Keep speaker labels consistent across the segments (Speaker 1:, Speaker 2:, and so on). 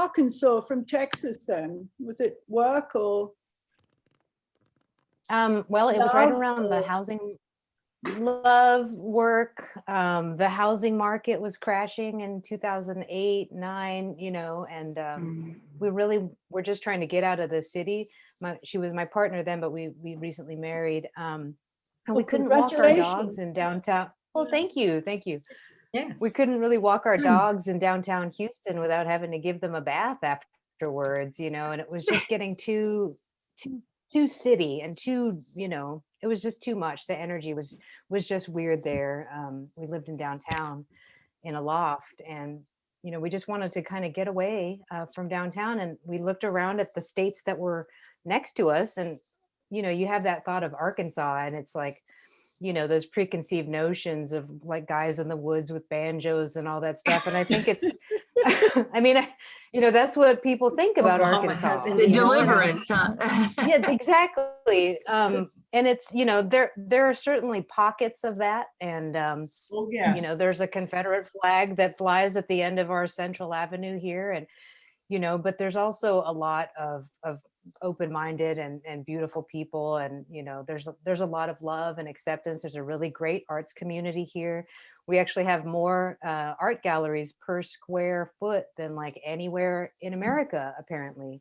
Speaker 1: Arkansas from Texas then? Was it work or?
Speaker 2: Well, it was right around the housing love work. The housing market was crashing in 2008, 9, you know, and we really were just trying to get out of the city. She was my partner then, but we recently married. And we couldn't walk our dogs in downtown. Well, thank you. Yes. We couldn't really walk our dogs in downtown Houston without having to give them a bath afterwards, you know, and it was just getting too city and too, you know, it was just too much. The energy was just weird there. We lived in downtown in a loft, and you know, we just wanted to kind of get away from downtown, and we looked around at the states that were next to us, and you know, you have that thought of Arkansas, and it's like, you know, those preconceived notions of like guys in the woods with banjos and all that stuff. And I think it's, I mean, you know, that's what people think about Arkansas.
Speaker 3: Deliverance.
Speaker 2: Yeah, exactly. And it's, you know, there are certainly pockets of that. And, you know, there's a Confederate flag that flies at the end of our Central Avenue here. And, you know, but there's also a lot of open-minded and beautiful people, and you know, there's a lot of love and acceptance. There's a really great arts community here. We actually have more art galleries per square foot than like anywhere in America, apparently.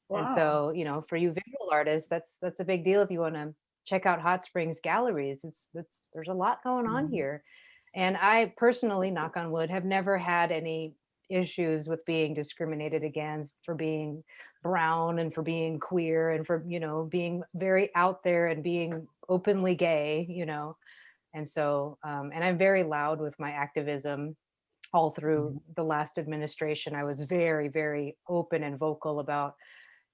Speaker 2: Wow. And so, you know, for you visual artists, that's a big deal. If you want to check out Hot Springs galleries, there's a lot going on here. And I personally, knock on wood, have never had any issues with being discriminated against for being brown and for being queer and for, you know, being very out there and being openly gay, you know. And so and I'm very loud with my activism all through the last administration. I was very, very open and vocal about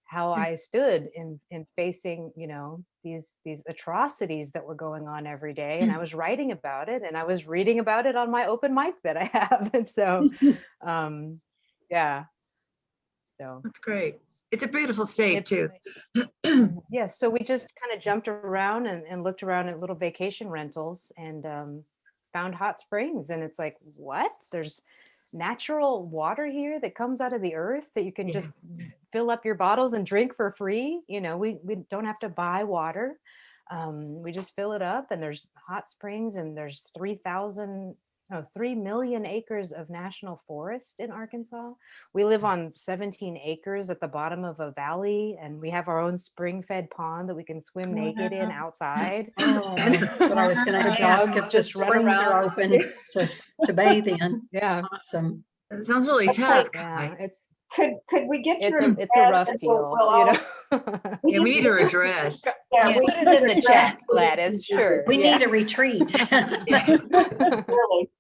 Speaker 2: how I stood in facing, you know, these atrocities that were going on every day. And I was writing about it, and I was reading about it on my open mic that I have. And so, yeah. So
Speaker 3: that's great. It's a beautiful state too.
Speaker 2: Yeah. So we just kind of jumped around and looked around at little vacation rentals and found Hot Springs. And it's like, what? There's natural water here that comes out of the earth that you can just fill up your bottles and drink for free. You know, we don't have to buy water. We just fill it up, and there's hot springs, and there's 3 million acres of national forest in Arkansas. We live on 17 acres at the bottom of a valley, and we have our own spring-fed pond that we can swim naked in outside.
Speaker 4: That's what I was going to ask, if the springs are open to bathe in.
Speaker 2: Yeah.
Speaker 4: Awesome.
Speaker 3: It sounds really tough.
Speaker 2: Yeah,
Speaker 5: could we get
Speaker 2: it's a rough deal, you know.
Speaker 3: Yeah, we need a redress.
Speaker 2: Yeah, put it in the chat, Gladys. Sure.
Speaker 4: We need a retreat.
Speaker 5: Really?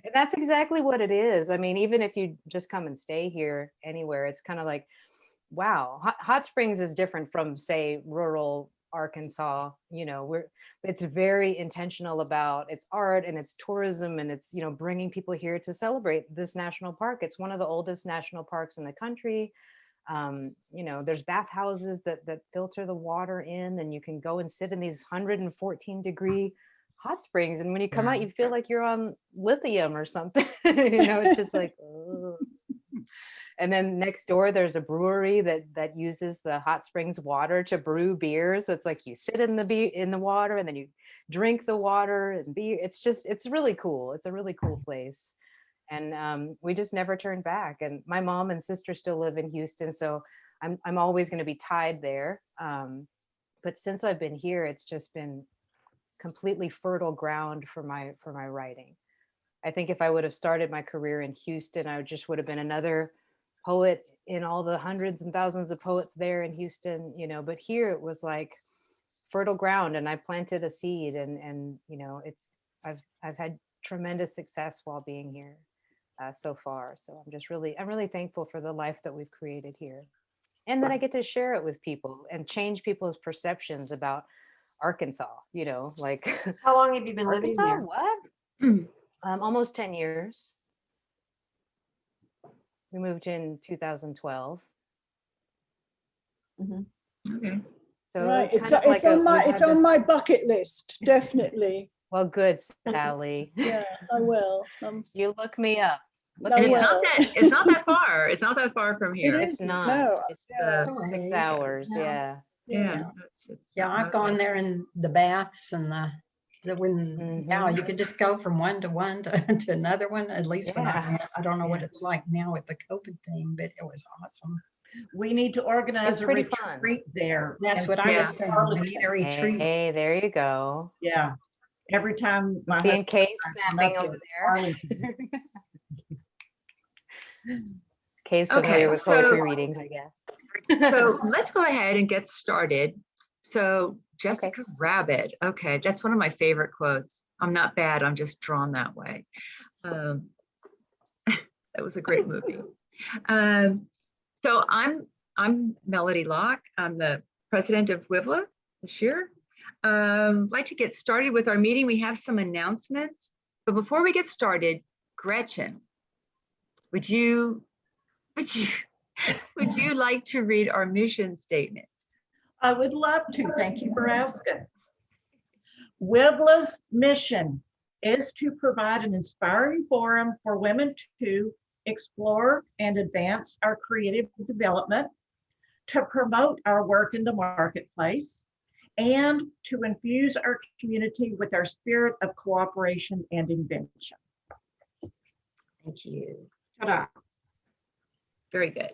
Speaker 2: And that's exactly what it is. I mean, even if you just come and stay here anywhere, it's kind of like, wow, Hot Springs is different from, say, rural Arkansas. You know, it's very intentional about its art and its tourism, and it's, you know, bringing people here to celebrate this national park. It's one of the oldest national parks in the country. You know, there's bathhouses that filter the water in, and you can go and sit in these 114-degree hot springs, and when you come out, you feel like you're on lithium or something. You know, it's just like, ugh. And then next door there's a brewery that uses the hot springs water to brew beer. So it's like you sit in the water, and then you drink the water and beer. It's really cool. It's a really cool place. And we just never turned back. And my mom and sister still live in Houston, so I'm always going to be tied there. But since I've been here, it's just been completely fertile ground for my writing. I think if I would have started my career in Houston, I just would have been another poet in all the hundreds and thousands of poets there in Houston, you know, but here it was like fertile ground, and I planted a seed, and you know, I've had tremendous success while being here so far. So I'm really thankful for the life that we've created here, and that I get to share it with people and change people's perceptions about Arkansas, you know, like.
Speaker 5: How long have you been living here?
Speaker 2: What? Almost 10 years. We moved in 2012.
Speaker 5: Mm-hmm.
Speaker 3: Okay.
Speaker 2: So
Speaker 1: right.
Speaker 2: it's
Speaker 1: on my bucket list, definitely.
Speaker 2: Well, good, Sally.
Speaker 1: Yeah, I will.
Speaker 2: You look me up. Look
Speaker 3: And
Speaker 2: at
Speaker 3: it's
Speaker 2: you.
Speaker 3: not that, it's not that far. It's not that far from here.
Speaker 2: It's not.
Speaker 1: No,
Speaker 2: It's
Speaker 1: yeah.
Speaker 2: 6 hours.
Speaker 4: No.
Speaker 2: Yeah.
Speaker 3: Yeah. It's
Speaker 4: Yeah, I've
Speaker 3: not
Speaker 4: gone
Speaker 3: bad.
Speaker 4: there in the baths and yeah, you could just go from one to one to another one, at least when I
Speaker 2: Yeah.
Speaker 4: went. I don't know what
Speaker 3: Yeah.
Speaker 4: it's like now with the COVID thing, but it was awesome.
Speaker 5: We need to organize
Speaker 2: It's
Speaker 5: a
Speaker 2: pretty fun.
Speaker 5: retreat there.
Speaker 4: That's
Speaker 5: and
Speaker 4: what I
Speaker 3: Yeah.
Speaker 4: was saying. We need a retreat.
Speaker 2: Hey, there you go.
Speaker 5: Yeah. Every time
Speaker 2: I'm
Speaker 5: my
Speaker 2: seeing
Speaker 5: husband
Speaker 2: Kay
Speaker 5: and I
Speaker 2: snapping
Speaker 5: come up
Speaker 2: over
Speaker 5: to
Speaker 2: there.
Speaker 5: Arlington,
Speaker 2: Kay's
Speaker 3: Okay,
Speaker 2: familiar with
Speaker 3: so-
Speaker 2: poetry readings, I guess.
Speaker 3: So let's go ahead and get started. So Jessica Rabbit. Okay, that's one of my favorite quotes. I'm not bad, I'm just drawn that way. That was a great movie. So I'm Melody Locke. I'm the president of WiVLA this year. I'd like to get started with our meeting. We have some announcements, but before we get started, Gretchen, would you like to read our mission statement?
Speaker 5: I would love to. Thank you for asking. WiVLA's mission is to provide an inspiring forum for women to explore and advance our creative development, to promote our work in the marketplace, and to infuse our community with our spirit of cooperation and invention.
Speaker 3: Thank you.
Speaker 5: Ta-da.
Speaker 3: Very good.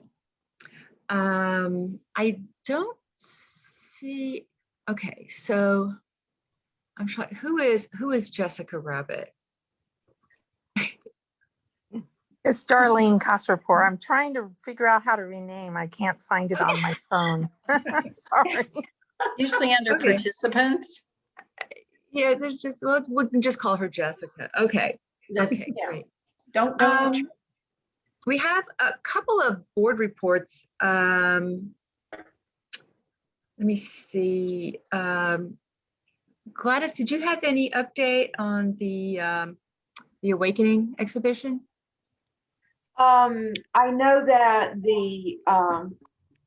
Speaker 3: I don't see, okay, so I'm trying, who is Jessica Rabbit?
Speaker 6: It's Darlene Kosserpour. I'm trying to figure out how to rename. I can't find it on my phone. Sorry.
Speaker 4: Usually under
Speaker 3: Okay.
Speaker 4: participants.
Speaker 3: Yeah, there's just, well, we can just call her Jessica. Okay,
Speaker 5: That's-
Speaker 3: okay,
Speaker 5: yeah.
Speaker 3: great.
Speaker 5: Don't
Speaker 3: We have a couple of board reports. Let me see. Gladys, did you have any update on the Awakening exhibition?
Speaker 7: I know that the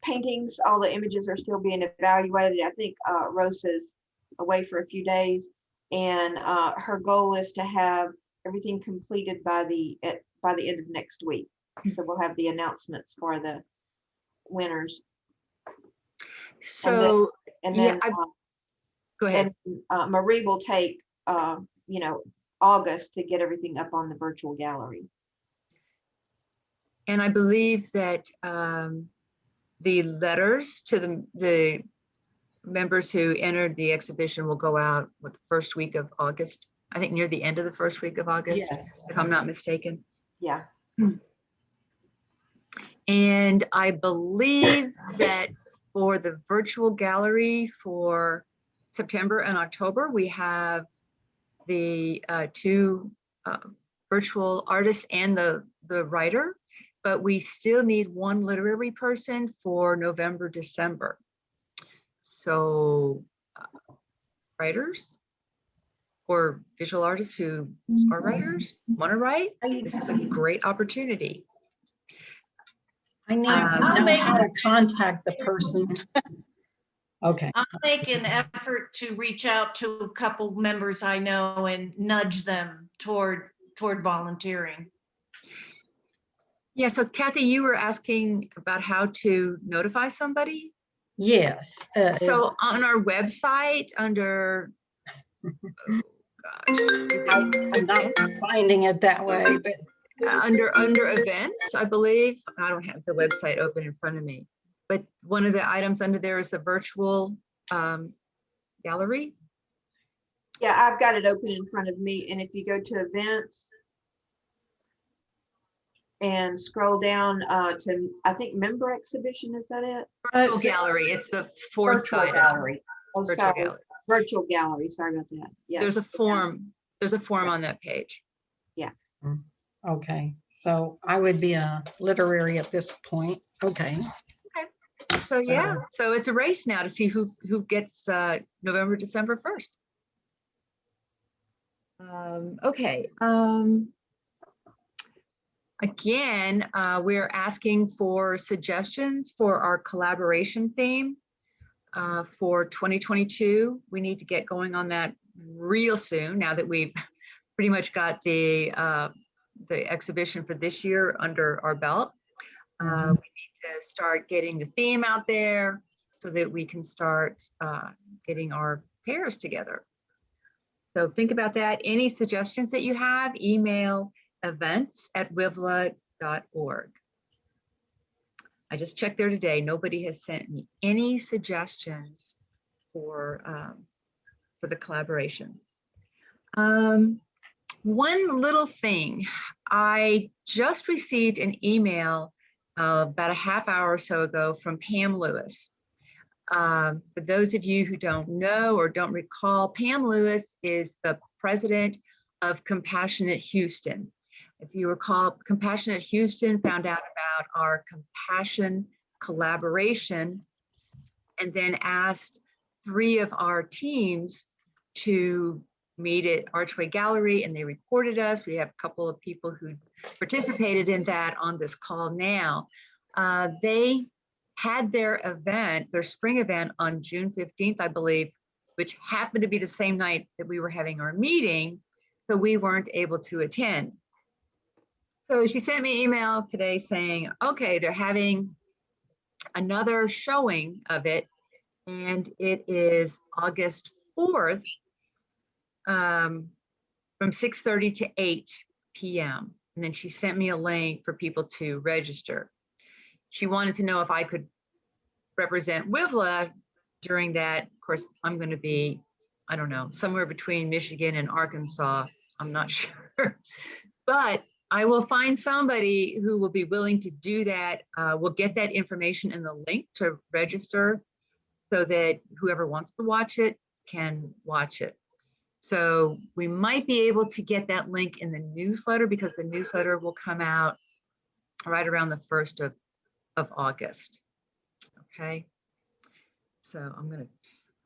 Speaker 7: paintings, all the images are still being evaluated. I think Rose is away for a few days, and her goal is to have everything completed by the end of next week. So we'll have the announcements for the winners.
Speaker 3: So,
Speaker 7: And
Speaker 3: yeah,
Speaker 7: then
Speaker 3: go ahead.
Speaker 7: and Marie will take August to get everything up on the virtual gallery.
Speaker 3: And I believe that the letters to the members who entered the exhibition will go out with the first week of August. I think near the end of the first week of August,
Speaker 5: Yes.
Speaker 3: if I'm not mistaken.
Speaker 7: Yeah.
Speaker 3: And I believe that for the virtual gallery for September and October, we have the two virtual artists and the writer, but we still need one literary person for November, December. So writers or visual artists who are writers, want to write, this is a great opportunity.
Speaker 4: I need
Speaker 3: I'll
Speaker 4: to know
Speaker 8: make-
Speaker 4: how to contact the person. Okay.
Speaker 8: I'll make an effort to reach out to a couple members I know and nudge them toward volunteering.
Speaker 3: Yeah, so Kathy, you were asking about how to notify somebody.
Speaker 4: Yes.
Speaker 3: So on our website under, oh gosh, is
Speaker 4: I'm not
Speaker 3: it
Speaker 4: finding it that way, but
Speaker 3: under events, I believe. I don't have the website open in front of me, but one of the items under there is the virtual gallery.
Speaker 7: Yeah, I've got it open in front of me, and if you go to events and scroll down to, I think, member exhibition, is that it?
Speaker 3: Virtual gallery, it's the fourth
Speaker 7: Virtual
Speaker 3: item.
Speaker 7: gallery. Oh,
Speaker 3: Virtual
Speaker 7: sorry,
Speaker 3: gallery.
Speaker 7: virtual gallery, sorry about that. Yeah.
Speaker 3: There's a form on that page.
Speaker 4: okay. So I would be a literary at this point. Okay.
Speaker 3: So yeah, so it's a race now to see who gets November, December 1st. Okay. Again, we're asking for suggestions for our collaboration theme for 2022. We need to get going on that real soon now that we've pretty much got the the exhibition for this year under our belt. We need to start getting the theme out there so that we can start getting our pairs together. So think about that. Any suggestions that you have, email events@wivla.org. I just checked there today. Nobody has sent me any suggestions for the collaboration. One little thing, I just received an email about a half hour or so ago from Pam Lewis. For those of you who don't know or don't recall, Pam Lewis is the president of Compassionate Houston. If you recall, Compassionate Houston found out about our compassion collaboration and then asked 3 of our teams to meet at Archway Gallery, and they reported us. We have a couple of people who participated in that on this call now. They had their event, their spring event on June 15th, I believe, which happened to be the same night that we were having our meeting, so we weren't able to attend. So she sent me an email today saying, okay, they're having another showing of it, and it is August 4th from 6:30 to 8 p.m. And then she sent me a link for people to register. She wanted to know if I could represent WiVLA during that. Of course, I'm going to be, I don't know, somewhere between Michigan and Arkansas. I'm not sure, but I will find somebody who will be willing to do that. We'll get that information in the link to register so that whoever wants to watch it can watch it. So we might be able to get that link in the newsletter because the newsletter will come out right around the 1st of August. Okay. So I'm going to,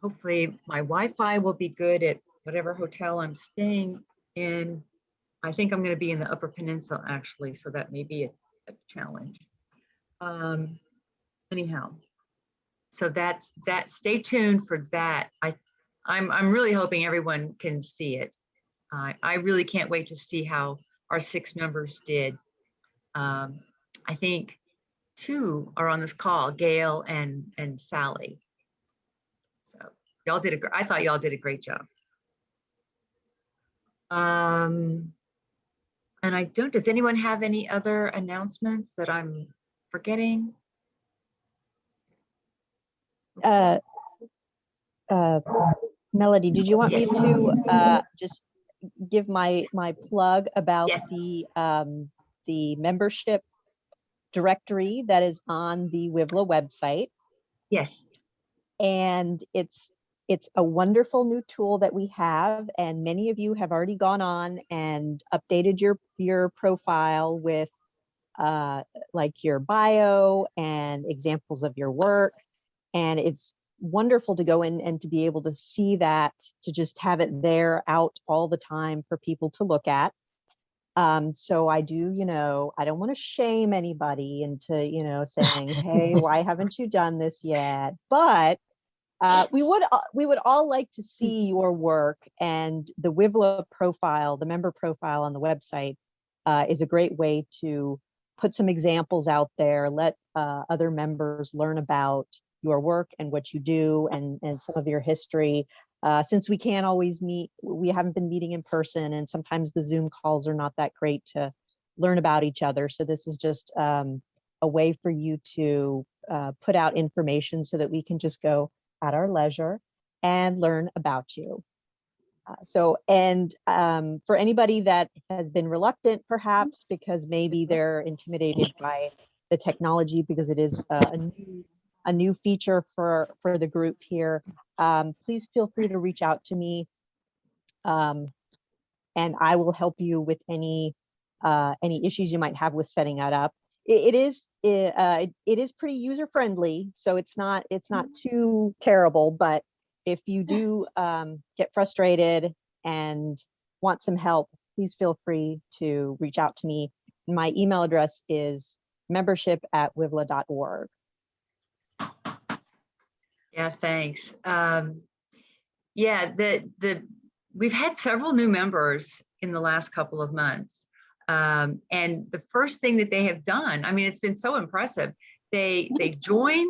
Speaker 3: hopefully my Wi-Fi will be good at whatever hotel I'm staying in. I think I'm going to be in the Upper Peninsula actually, so that may be a challenge. Anyhow, so that's that. Stay tuned for that. I'm really hoping everyone can see it. I really can't wait to see how our 6 members did. I think 2 are on this call, Gail and Sally. So y'all did I thought y'all did a great job. And I don't, does anyone have any other announcements that I'm forgetting?
Speaker 9: Melody, did you want
Speaker 3: Yes.
Speaker 9: me to just give my plug about
Speaker 3: Yes.
Speaker 9: the membership directory that is on the WiVLA website?
Speaker 3: Yes.
Speaker 9: And it's a wonderful new tool that we have, and many of you have already gone on and updated your profile with like your bio and examples of your work. And it's wonderful to go in and to be able to see that, to just have it there out all the time for people to look at. So I do, I don't want to shame anybody into, saying, hey, why haven't you done this yet? But we would all like to see your work, and the WiVLA profile, the member profile on the website is a great way to put some examples out there, let other members learn about your work and what you do and some of your history. Since we can't always meet, we haven't been meeting in person, and sometimes the Zoom calls are not that great to learn about each other. So this is just a way for you to put out information so that we can just go at our leisure and learn about you. For anybody that has been reluctant, perhaps because maybe they're intimidated by the technology, because it is a new feature for the group here, please feel free to reach out to me, and I will help you with any issues you might have with setting that up. It is pretty user friendly, so it's not too terrible. But if you do get frustrated and want some help, please feel free to reach out to me. My email address is membership@wivla.org.
Speaker 3: Yeah, thanks. Yeah, we've had several new members in the last couple of months. And the first thing that they have done, I mean, it's been so impressive. They join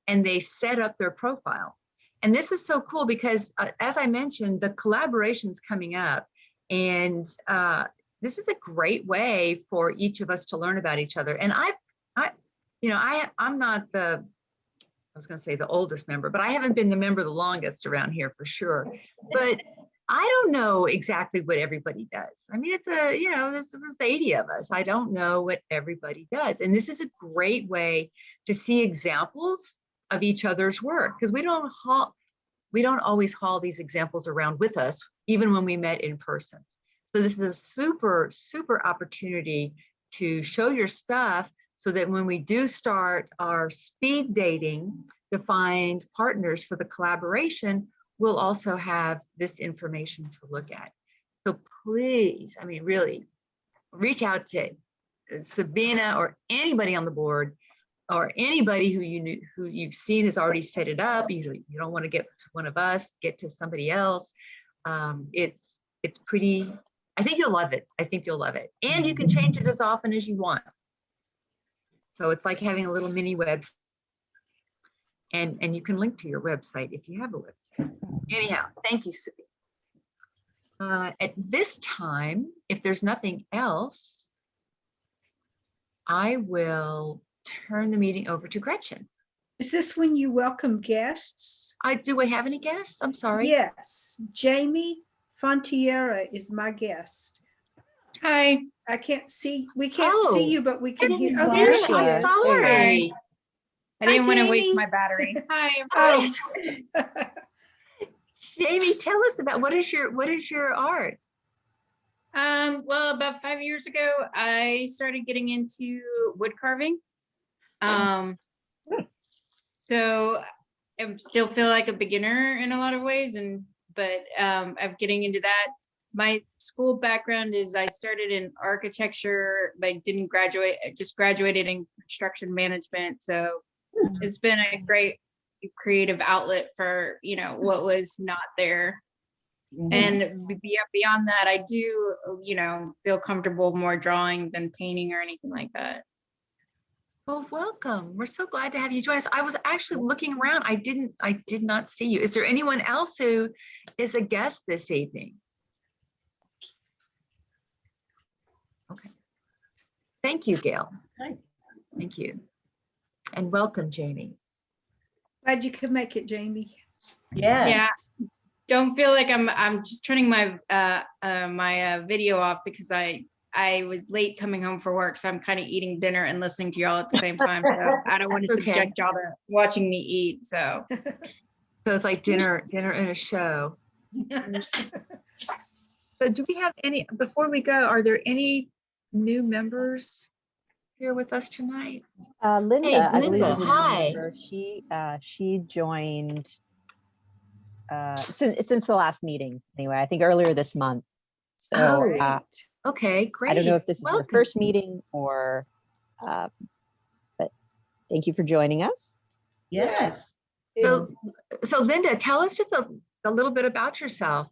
Speaker 3: and they set up their profile. And this is so cool because as I mentioned, the collaboration's coming up, and this is a great way for each of us to learn about each other. And I'm not I was going to say the oldest member, but I haven't been the member the longest around here for sure. But I don't know exactly what everybody does. I mean, it's there's 80 of us. I don't know what everybody does. And this is a great way to see examples of each other's work, because we don't always haul these examples around with us, even when we met in person. So this is a super, super opportunity to show your stuff, so that when we do start our speed dating to find partners for the collaboration, we'll also have this information to look at. So please, I mean, really reach out to Sabina or anybody on the board, or anybody who you've seen has already set it up. You don't want to get to one of us, get to somebody else. It's pretty, I think you'll love it. I think you'll love it. And you can change it as often as you want. So it's like having a little mini website. And you can link to your website if you have a website. Anyhow, thank you, Sue. At this time, if there's nothing else, I will turn the meeting over to Gretchen.
Speaker 1: Is this when you welcome guests?
Speaker 3: Do I have any guests? I'm sorry.
Speaker 1: Yes, Jamie Fontiera is my guest.
Speaker 10: Hi.
Speaker 1: I can't see, we can't see you, but we can hear.
Speaker 9: Oh,
Speaker 1: there
Speaker 9: she
Speaker 1: she
Speaker 3: I'm
Speaker 1: is.
Speaker 3: sorry.
Speaker 10: I didn't want to waste
Speaker 1: Jamie.
Speaker 10: my battery. Hi.
Speaker 1: Oh.
Speaker 3: Jamie, tell us about what is your art?
Speaker 10: Well, about 5 years ago, I started getting into wood carving. So I still feel like a beginner in a lot of ways, but I'm getting into that. My school background is I started in architecture, but didn't graduate. I just graduated in construction management. So it's been a great creative outlet for, what was not there. And beyond that, I do, feel comfortable more drawing than painting or anything like that.
Speaker 3: Well, welcome. We're so glad to have you join us. I was actually looking around. I did not see you. Is there anyone else who is a guest this evening? Okay. Thank you, Gail.
Speaker 5: Hi.
Speaker 3: Thank you. And welcome, Jamie.
Speaker 1: Glad you could make it, Jamie.
Speaker 10: Yeah. Don't feel like I'm just turning my video off because I was late coming home for work, so I'm kind of eating dinner and listening to y'all at the same time. So I don't want to subject y'all to watching me eat. So
Speaker 3: it's like dinner and a show. So do we have any, before we go, are there any new members here with us tonight?
Speaker 9: Linda,
Speaker 3: Hey,
Speaker 9: I believe,
Speaker 3: Linda,
Speaker 9: is a new
Speaker 3: hi.
Speaker 9: member. She joined since the last meeting. Anyway, I think earlier this month. So
Speaker 3: okay, great.
Speaker 9: I don't know if this is
Speaker 3: Welcome.
Speaker 9: your first meeting or, but thank you for joining us.
Speaker 5: Yes.
Speaker 3: So Linda, tell us just a little bit about yourself.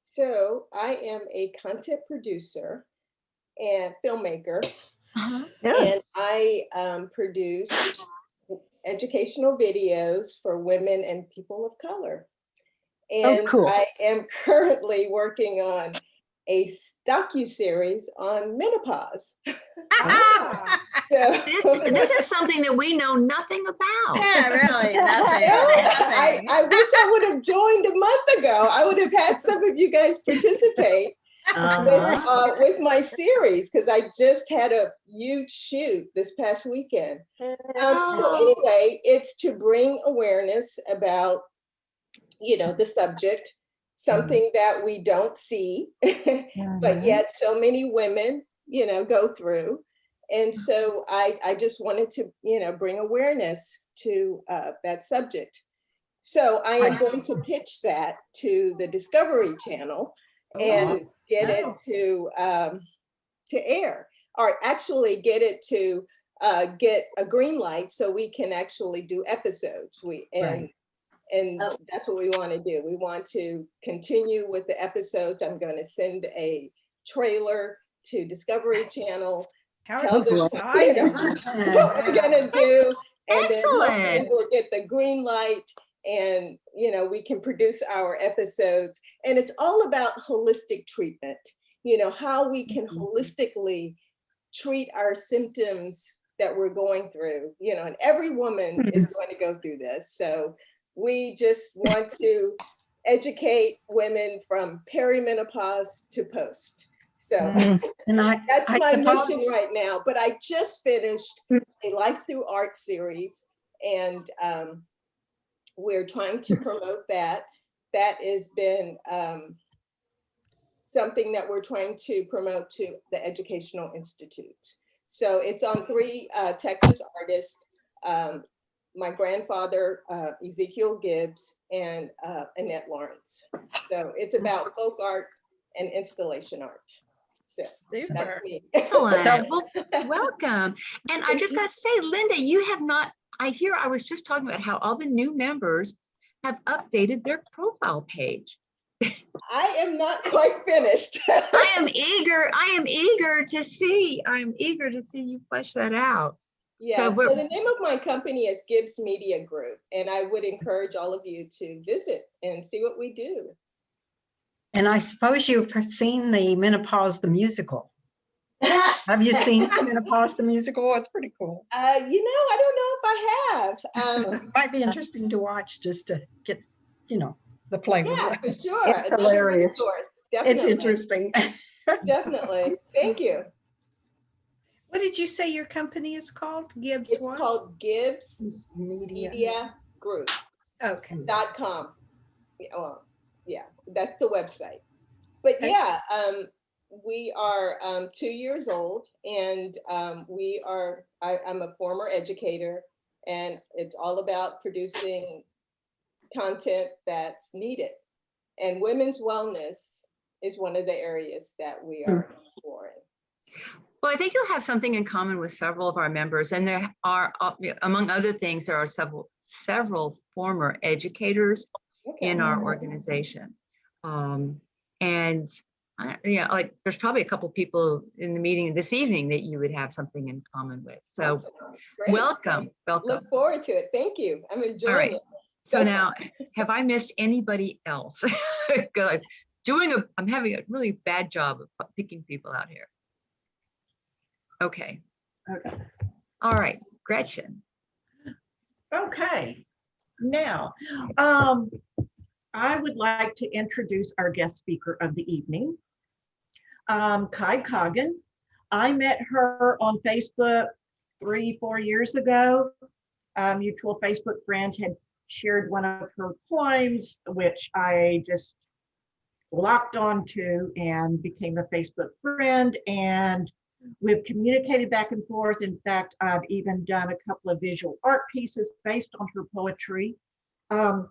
Speaker 11: So I am a content producer and filmmaker, and I produce educational videos for women and people of color. And
Speaker 9: cool.
Speaker 11: I am currently working on a docu-series on menopause. So,
Speaker 3: this is something that we know nothing about.
Speaker 4: Yeah, really, nothing.
Speaker 11: I wish I would have joined a month ago. I would have had some of you guys participate with my series, because I just had a huge shoot this past weekend. So anyway, it's to bring awareness about, the subject, something that we don't see, but yet so many women, go through. And so I just wanted to, bring awareness to that subject. So I am going to pitch that to the Discovery Channel and get it to air, or actually get it to get a green light so we can actually do episodes. And that's what we want to do. We want to continue with the episodes. I'm going to send a trailer to Discovery Channel,
Speaker 1: How
Speaker 11: tell them
Speaker 1: exciting.
Speaker 11: what we're gonna do, and then hopefully
Speaker 3: Excellent.
Speaker 11: we'll get the green light, and we can produce our episodes. And it's all about holistic treatment, how we can holistically treat our symptoms that we're going through, and every woman is going to go through this. So we just want to educate women from perimenopause to post. So
Speaker 4: And
Speaker 11: that's
Speaker 4: I
Speaker 11: my
Speaker 4: suppose-
Speaker 11: mission right now. But I just finished a Life Through Art series, and we're trying to promote that. That has been something that we're trying to promote to the educational institutes. So it's on 3 Texas artists, my grandfather, Ezekiel Gibbs, and Annette Lawrence. So it's about folk art and installation art. So that's me.
Speaker 3: Excellent.
Speaker 4: So-
Speaker 3: Well, welcome. And I just got to say, Linda, you have not, I was just talking about how all the new members have updated their profile page.
Speaker 11: I am not quite finished.
Speaker 3: I am eager to see you flesh that out.
Speaker 11: Yeah,
Speaker 3: So
Speaker 11: so
Speaker 3: we're-
Speaker 11: the name of my company is Gibbs Media Group, and I would encourage all of you to visit and see what we do.
Speaker 4: And I suppose you've seen the Menopause the Musical. Have you seen Menopause the Musical? It's pretty cool.
Speaker 11: I don't know if I have.
Speaker 4: It might be interesting to watch just to get, the flavor.
Speaker 11: Yeah, for sure.
Speaker 4: It's
Speaker 11: Another
Speaker 4: hilarious.
Speaker 11: resource.
Speaker 4: It's
Speaker 11: Definitely.
Speaker 4: interesting.
Speaker 11: Definitely. Thank you.
Speaker 1: What did you say your company is called? Gibbs
Speaker 11: It's
Speaker 1: what?
Speaker 11: called Gibbs
Speaker 4: Media.
Speaker 11: Media Group.
Speaker 1: Okay.
Speaker 11: .com. Yeah, that's the website. But
Speaker 1: Okay.
Speaker 11: yeah, we are 2 years old, and I'm a former educator, and it's all about producing content that's needed. And women's wellness is one of the areas that we are exploring.
Speaker 3: Well, I think you'll have something in common with several of our members, and there are, among other things, there are several former educators in our organization. And like there's probably a couple people in the meeting this evening that you would have something in common with. So
Speaker 11: Awesome. Great.
Speaker 3: welcome.
Speaker 11: Look forward to it. Thank you. I'm enjoying
Speaker 3: All right.
Speaker 11: it.
Speaker 3: So now, have I missed anybody else? I'm having a really bad job of picking people out here. Okay.
Speaker 5: Okay.
Speaker 3: All right, Gretchen.
Speaker 5: Okay, now, I would like to introduce our guest speaker of the evening, Coggin. I met her on Facebook 3-4 years ago. A mutual Facebook friend had shared one of her poems, which I just locked onto and became a Facebook friend, and we've communicated back and forth. In fact, I've even done a couple of visual art pieces based on her poetry,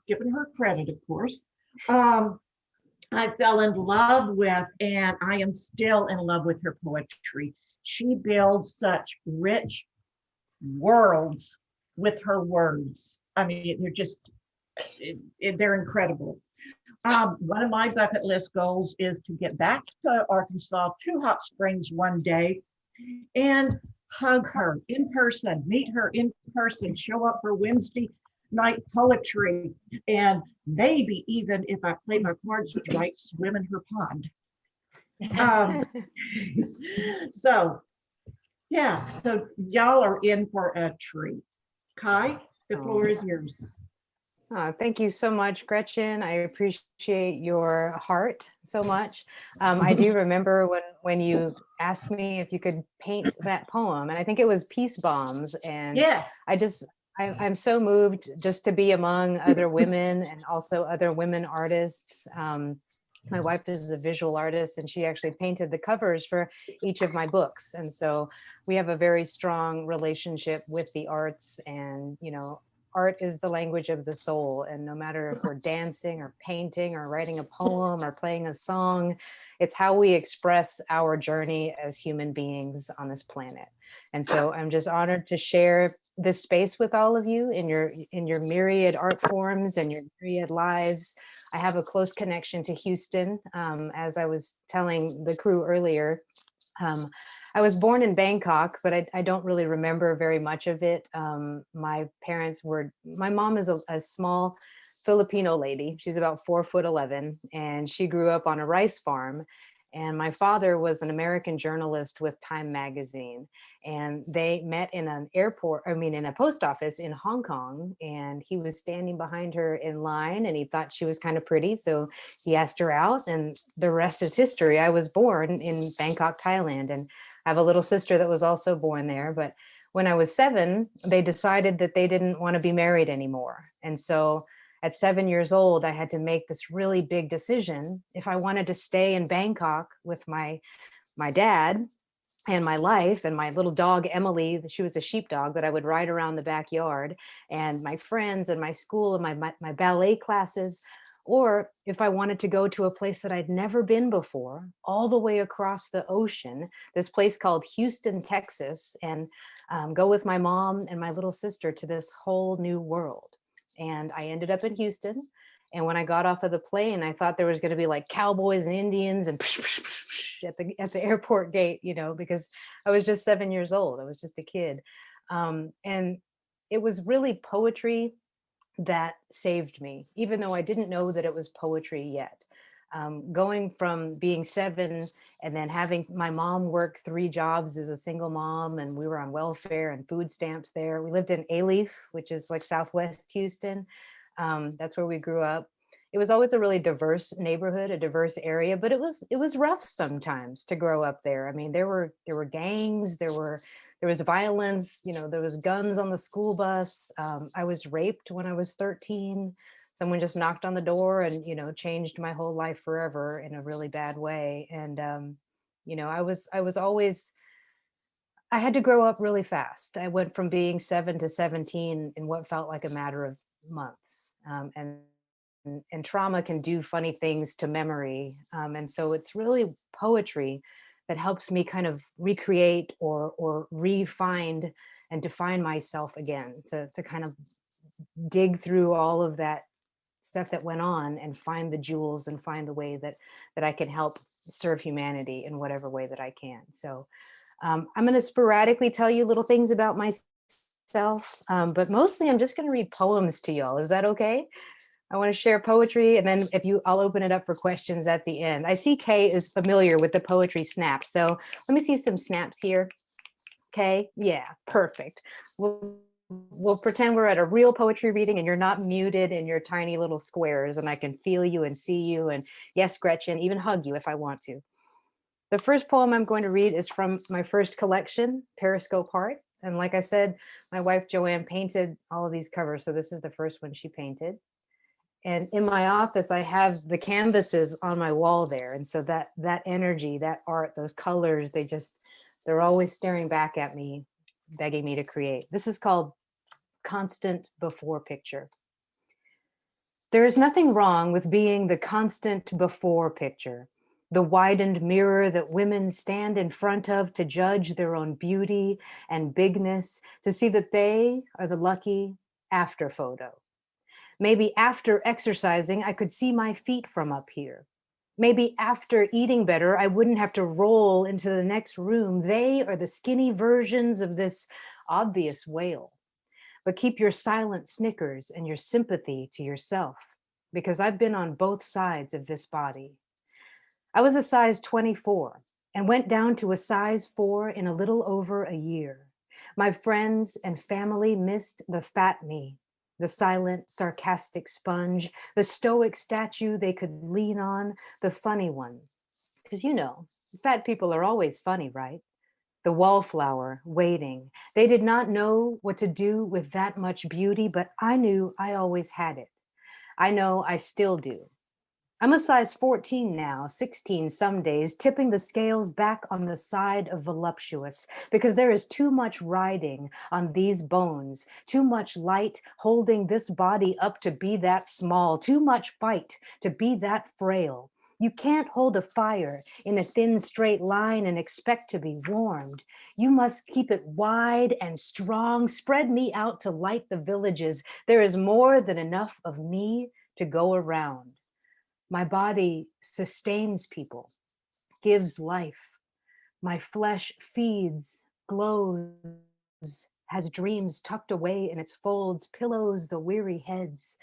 Speaker 5: given her credit, of course. I fell in love with, and I am still in love with her poetry. She builds such rich worlds with her words. I mean, they're just, they're incredible. One of my bucket list goals is to get back to Arkansas, to Hot Springs one day, and hug her in person, meet her in person, show up for Wednesday night poetry, and maybe even, if I play my cards right, swim in her pond. So yeah, so y'all are in for a treat. Kai, the floor is yours.
Speaker 2: Thank you so much, Gretchen. I appreciate your heart so much. I do remember when you asked me if you could paint that poem, and I think it was Peace Bombs. And
Speaker 5: yes,
Speaker 2: I'm so moved just to be among other women and also other women artists. My wife is a visual artist, and she actually painted the covers for each of my books. And so we have a very strong relationship with the arts, and, art is the language of the soul. And no matter if we're dancing or painting or writing a poem or playing a song, it's how we express our journey as human beings on this planet. And so I'm just honored to share this space with all of you in your myriad art forms and your myriad lives. I have a close connection to Houston. As I was telling the crew earlier, I was born in Bangkok, but I don't really remember very much of it. My mom is a small Filipino lady. She's about 4'11", and she grew up on a rice farm. And my father was an American journalist with Time magazine, and they met in in a post office in Hong Kong, and he was standing behind her in line, and he thought she was kind of pretty, so he asked her out, and the rest is history. I was born in Bangkok, Thailand, and I have a little sister that was also born there. But when I was 7, they decided that they didn't want to be married anymore. And so at 7 years old, I had to make this really big decision if I wanted to stay in Bangkok with my dad and my life and my little dog, Emily. She was a sheepdog that I would ride around the backyard, and my friends and my school and my ballet classes, or if I wanted to go to a place that I'd never been before, all the way across the ocean, this place called Houston, Texas, and go with my mom and my little sister to this whole new world. And I ended up in Houston. And when I got off of the plane, I thought there was going to be like cowboys and Indians and at the airport gate, because I was just 7 years old. I was just a kid. And it was really poetry that saved me, even though I didn't know that it was poetry yet. Going from being 7 and then having my mom work 3 jobs as a single mom, and we were on welfare and food stamps there. We lived in Alief, which is like Southwest Houston. That's where we grew up. It was always a really diverse neighborhood, a diverse area, but it was rough sometimes to grow up there. I mean, there were gangs, there was violence, there was guns on the school bus. I was raped when I was 13. Someone just knocked on the door and, changed my whole life forever in a really bad way. And, I had to grow up really fast. I went from being 7 to 17 in what felt like a matter of months. And trauma can do funny things to memory. And so it's really poetry that helps me kind of recreate or re-find and define myself again, to kind of dig through all of that stuff that went on and find the jewels and find the way that I can help serve humanity in whatever way that I can. So I'm going to sporadically tell you little things about myself, but mostly I'm just going to read poems to y'all. Is that okay? I want to share poetry, and then I'll open it up for questions at the end. I see Kay is familiar with the poetry snaps, so let me see some snaps here. Kay, yeah, perfect. We'll pretend we're at a real poetry reading and you're not muted in your tiny little squares, and I can feel you and see you, and yes, Gretchen, even hug you if I want to. The first poem I'm going to read is from my first collection, Periscope Heart. And like I said, my wife Joanne painted all of these covers, so this is the first one she painted. And in my office, I have the canvases on my wall there. And so that energy, that art, those colors, they're always staring back at me, begging me to create. This is called Constant Before Picture. There is nothing wrong with being the constant before picture, the widened mirror that women stand in front of to judge their own beauty and bigness, to see that they are the lucky after photo. Maybe after exercising, I could see my feet from up here. Maybe after eating better, I wouldn't have to roll into the next room. They are the skinny versions of this obvious whale. But keep your silent snickers and your sympathy to yourself, because I've been on both sides of this body. I was a size 24 and went down to a size 4 in a little over a year. My friends and family missed the fat me, the silent, sarcastic sponge, the stoic statue they could lean on, the funny one. Because fat people are always funny, right? The wallflower, waiting. They did not know what to do with that much beauty, but I knew I always had it. I know I still do. I'm a size 14 now, 16 some days, tipping the scales back on the side of voluptuous, because there is too much riding on these bones, too much light holding this body up to be that small, too much fight to be that frail. You can't hold a fire in a thin straight line and expect to be warmed. You must keep it wide and strong. Spread me out to light the villages. There is more than enough of me to go around. My body sustains people, gives life. My flesh feeds, glows, has dreams tucked away in its folds, pillows the weary heads.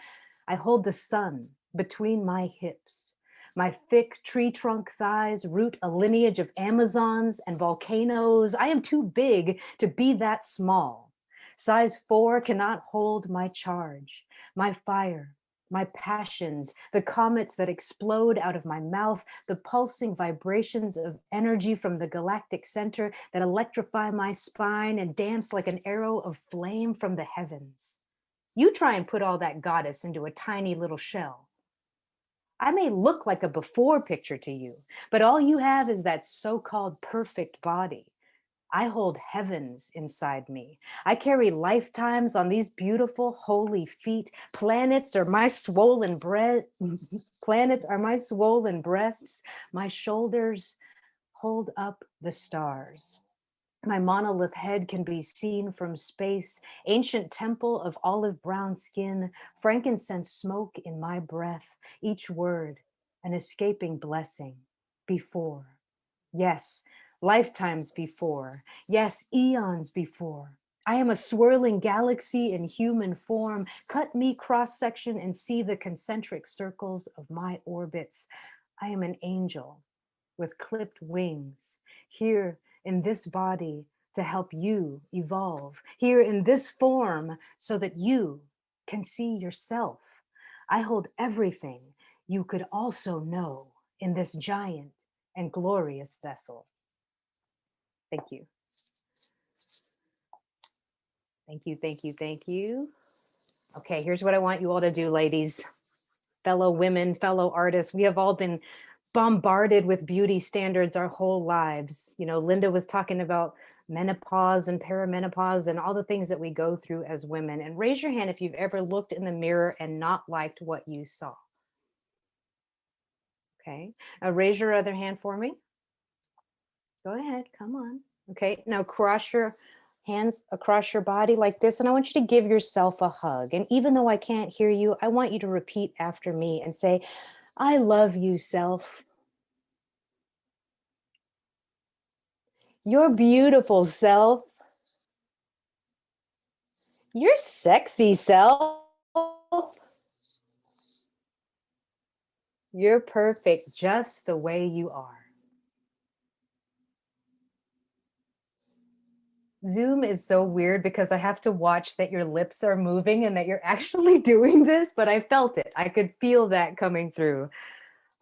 Speaker 2: I hold the sun between my hips. My thick tree trunk thighs root a lineage of Amazons and volcanoes. I am too big to be that small. Size 4 cannot hold my charge, my fire, my passions, the comets that explode out of my mouth, the pulsing vibrations of energy from the galactic center that electrify my spine and dance like an arrow of flame from the heavens. You try and put all that goddess into a tiny little shell. I may look like a before picture to you, but all you have is that so-called perfect body. I hold heavens inside me. I carry lifetimes on these beautiful, holy feet. Planets are my swollen planets are my swollen breasts. My shoulders hold up the stars. My monolith head can be seen from space, ancient temple of olive brown skin, frankincense smoke in my breath, each word an escaping blessing. Before, yes, lifetimes before, yes, eons before. I am a swirling galaxy in human form. Cut me cross-section and see the concentric circles of my orbits. I am an angel with clipped wings, here in this body to help you evolve, here in this form so that you can see yourself. I hold everything you could also know in this giant and glorious vessel. Thank you. Thank you, thank you, thank you. Okay, here's what I want you all to do, ladies, fellow women, fellow artists. We have all been bombarded with beauty standards our whole lives. You know, Linda was talking about menopause and perimenopause and all the things that we go through as women. And raise your hand if you've ever looked in the mirror and not liked what you saw. Okay, now raise your other hand for me. Go ahead, come on. Okay, now cross your hands across your body like this, and I want you to give yourself a hug. And even though I can't hear you, I want you to repeat after me and say, I love you, self. You're beautiful, self. You're sexy, self. You're perfect just the way you are. Zoom is so weird because I have to watch that your lips are moving and that you're actually doing this, but I felt it. I could feel that coming through.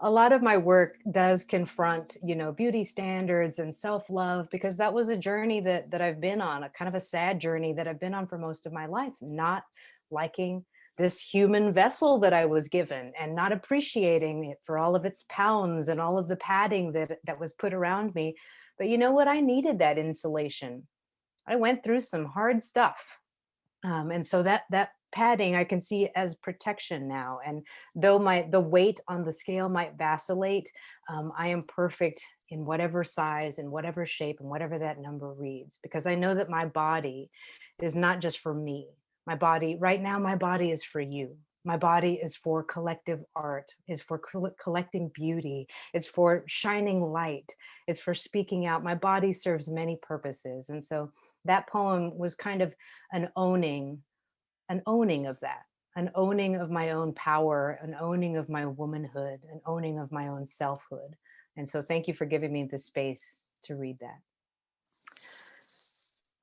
Speaker 2: A lot of my work does confront, you know, beauty standards and self-love, because that was a journey that I've been on, a kind of a sad journey that I've been on for most of my life, not liking this human vessel that I was given and not appreciating it for all of its pounds and all of the padding that was put around me. But you know what? I needed that insulation. I went through some hard stuff. And so that padding I can see as protection now. And though the weight on the scale might vacillate, I am perfect in whatever size and whatever shape and whatever that number reads, because I know that my body is not just for me. My body, right now, my body is for you. My body is for collective art, is for collecting beauty. It's for shining light. It's for speaking out. My body serves many purposes. And so that poem was kind of an owning of that, an owning of my own power, an owning of my womanhood, an owning of my own selfhood. And so thank you for giving me the space to read that.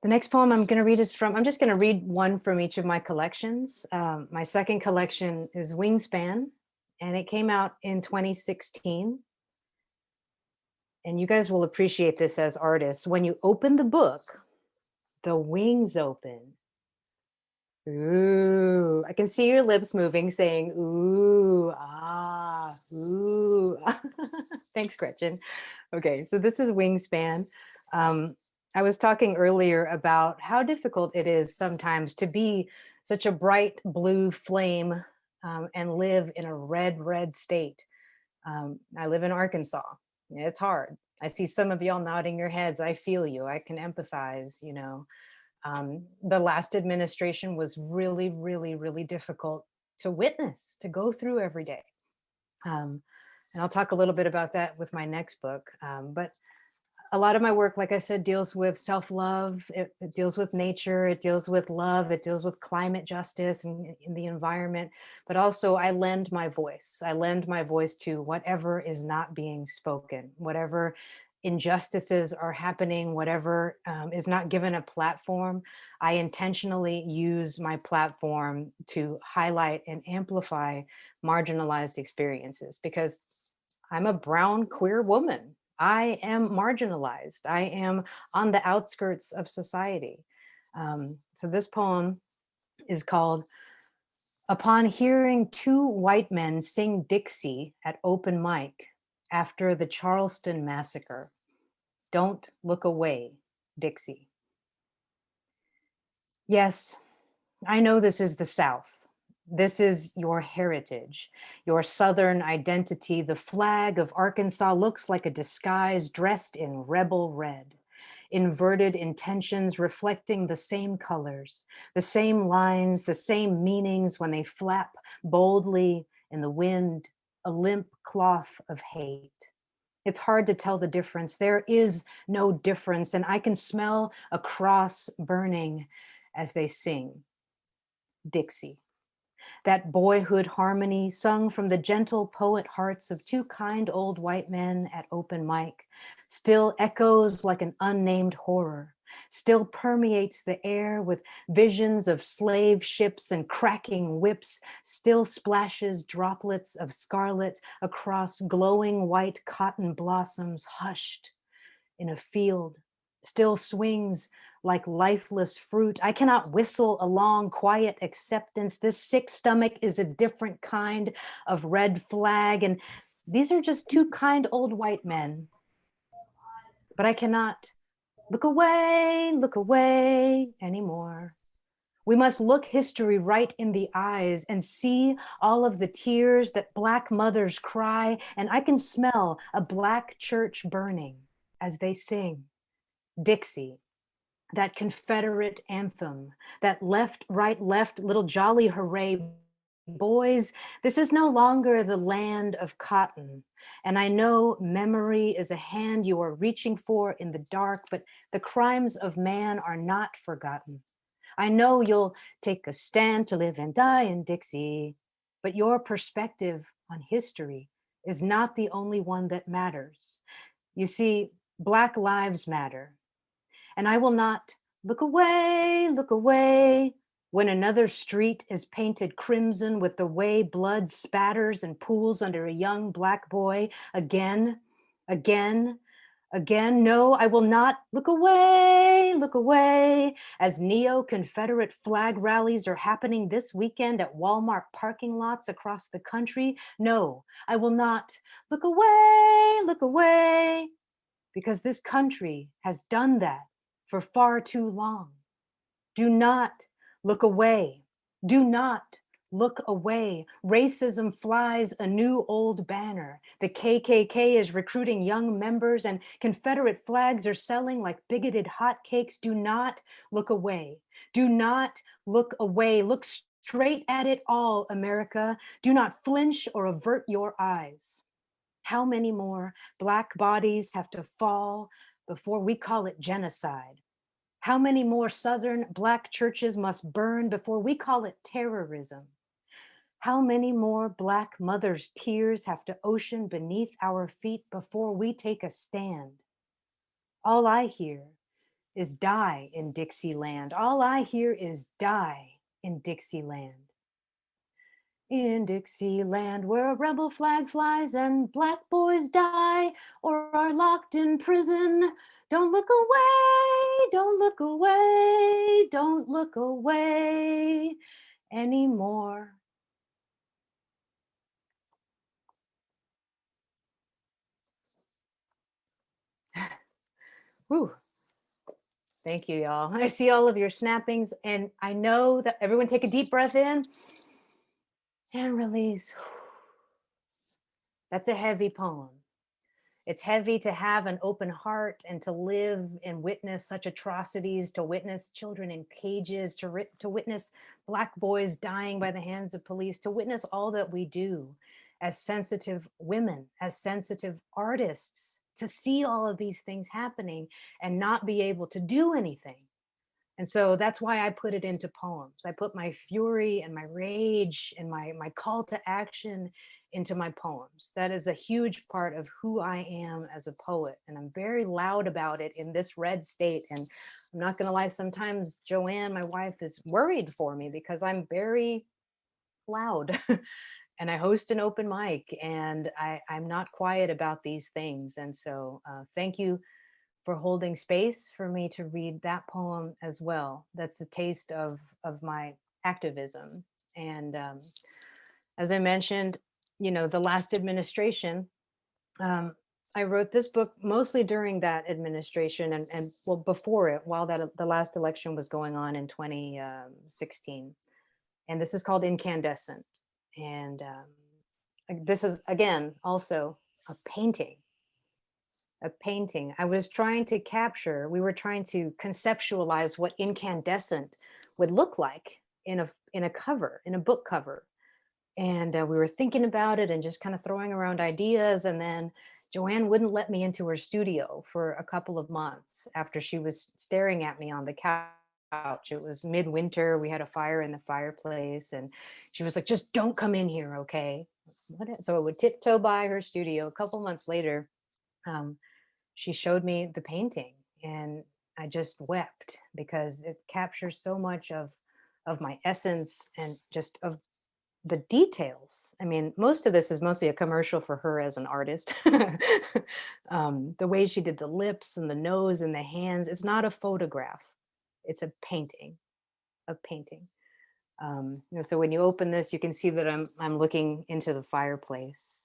Speaker 2: The next poem I'm going to read is from, I'm just going to read one from each of my collections. My second collection is Wingspan, and it came out in 2016. And you guys will appreciate this as artists. When you open the book, the wings open. Ooh, I can see your lips moving, saying, ooh, ah, ooh. Thanks, Gretchen. Okay, so this is Wingspan. I was talking earlier about how difficult it is sometimes to be such a bright blue flame and live in a red state. I live in Arkansas. It's hard. I see some of y'all nodding your heads. I feel you. I can empathize, you know. The last administration was really, really, really difficult to witness, to go through every day. And I'll talk a little bit about that with my next book. But A lot of my work, like I said, deals with self-love. It deals with nature. It deals with love. It deals with climate justice and in the environment. But also I lend my voice. I lend my voice to whatever is not being spoken, whatever injustices are happening, whatever is not given a platform. I intentionally use my platform to highlight and amplify marginalized experiences because I'm a brown queer woman. I am marginalized. I am on the outskirts of society. So this poem is called Upon Hearing Two White Men Sing Dixie at Open Mic After the Charleston Massacre. Don't look away, Dixie. Yes, I know this is the South. This is your heritage, your Southern identity. The flag of Arkansas looks like a disguise dressed in rebel red. Inverted intentions reflecting the same colors, the same lines, the same meanings when they flap boldly in the wind, a limp cloth of hate. It's hard to tell the difference. There is no difference, and I can smell a cross burning as they sing. Dixie. That boyhood harmony sung from the gentle poet hearts of two kind old white men at open mic still echoes like an unnamed horror, still permeates the air with visions of slave ships and cracking whips, still splashes droplets of scarlet across glowing white cotton blossoms hushed in a field, still swings like lifeless fruit. I cannot whistle along quiet acceptance. This sick stomach is a different kind of red flag. And these are just two kind old white men. But I cannot look away anymore. We must look history right in the eyes and see all of the tears that Black mothers cry. And I can smell a Black church burning as they sing Dixie, that Confederate anthem, that left, right, left, little jolly hooray. Boys, this is no longer the land of cotton. And I know memory is a hand you are reaching for in the dark, but the crimes of man are not forgotten. I know you'll take a stand to live and die in Dixie, but your perspective on history is not the only one that matters. You see, Black lives matter. And I will not look away when another street is painted crimson with the way blood spatters and pools under a young Black boy again. No, I will not look away as neo-Confederate flag rallies are happening this weekend at Walmart parking lots across the country. No, I will not look away because this country has done that for far too long. Do not look away. Do not look away. Racism flies a new old banner. The KKK is recruiting young members and Confederate flags are selling like bigoted hotcakes. Do not look away. Do not look away. Look straight at it all, America. Do not flinch or avert your eyes. How many more Black bodies have to fall before we call it genocide? How many more Southern Black churches must burn before we call it terrorism? How many more Black mothers' tears have to ocean beneath our feet before we take a stand? All I hear is die in Dixieland. All I hear is die in Dixieland. In Dixieland, where a rebel flag flies and Black boys die or are locked in prison, don't look away, don't look away, don't look away anymore. Whew. Thank you, y'all. I see all of your snappings, and I know that everyone take a deep breath in and release. That's a heavy poem. It's heavy to have an open heart and to live and witness such atrocities, to witness children in cages, to witness Black boys dying by the hands of police, to witness all that we do as sensitive women, as sensitive artists, to see all of these things happening and not be able to do anything. And so that's why I put it into poems. I put my fury and my rage and my call to action into my poems. That is a huge part of who I am as a poet. And I'm very loud about it in this red state. And I'm not gonna lie, sometimes Joanne, my wife, is worried for me because I'm very loud. And I host an open mic, and I'm not quiet about these things. And so thank you for holding space for me to read that poem as well. That's a taste of my activism. And as I mentioned, you know, the last administration, I wrote this book mostly during that administration and well, before it, while the last election was going on in 2016. And this is called Incandescent. And this is, again, also a painting. I was trying to capture, we were trying to conceptualize what incandescent would look like in a cover, in a book cover. And we were thinking about it and just kind of throwing around ideas. And then Joanne wouldn't let me into her studio for a couple of months after she was staring at me on the couch. It was midwinter. We had a fire in the fireplace. And she was like, just don't come in here, okay? So I would tiptoe by her studio. A couple months later, she showed me the painting, and I just wept because it captures so much of my essence and just of the details. I mean, most of this is mostly a commercial for her as an artist. The way she did the lips and the nose and the hands, it's not a photograph. It's a painting. So when you open this, you can see that I'm looking into the fireplace.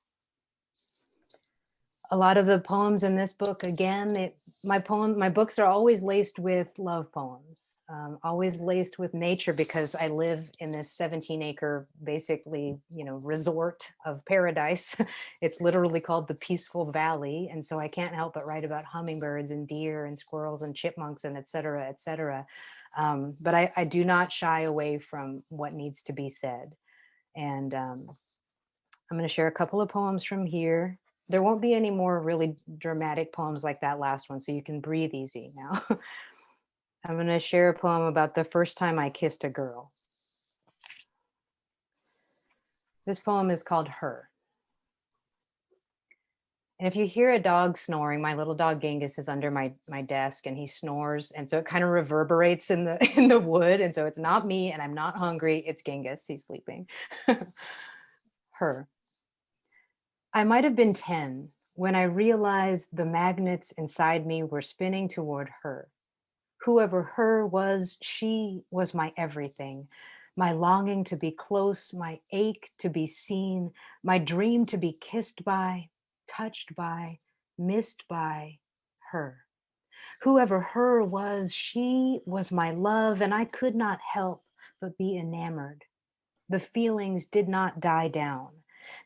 Speaker 2: A lot of the poems in this book, again, my books are always laced with love poems, always laced with nature, because I live in this 17-acre, basically, you know, resort of paradise. It's literally called the Peaceful Valley. And so I can't help but write about hummingbirds and deer and squirrels and chipmunks and et cetera, et cetera. But I do not shy away from what needs to be said. And I'm going to share a couple of poems from here. There won't be any more really dramatic poems like that last one, so you can breathe easy now. I'm going to share a poem about the first time I kissed a girl. This poem is called Her. And if you hear a dog snoring, my little dog Genghis is under my desk and he snores. And so it kind of reverberates in the wood. And so it's not me and I'm not hungry. It's Genghis, he's sleeping. Her. I might have been 10 when I realized the magnets inside me were spinning toward her. Whoever her was, she was my everything. My longing to be close, my ache to be seen, my dream to be kissed by, touched by, missed by her. Whoever her was, she was my love, and I could not help but be enamored. The feelings did not die down.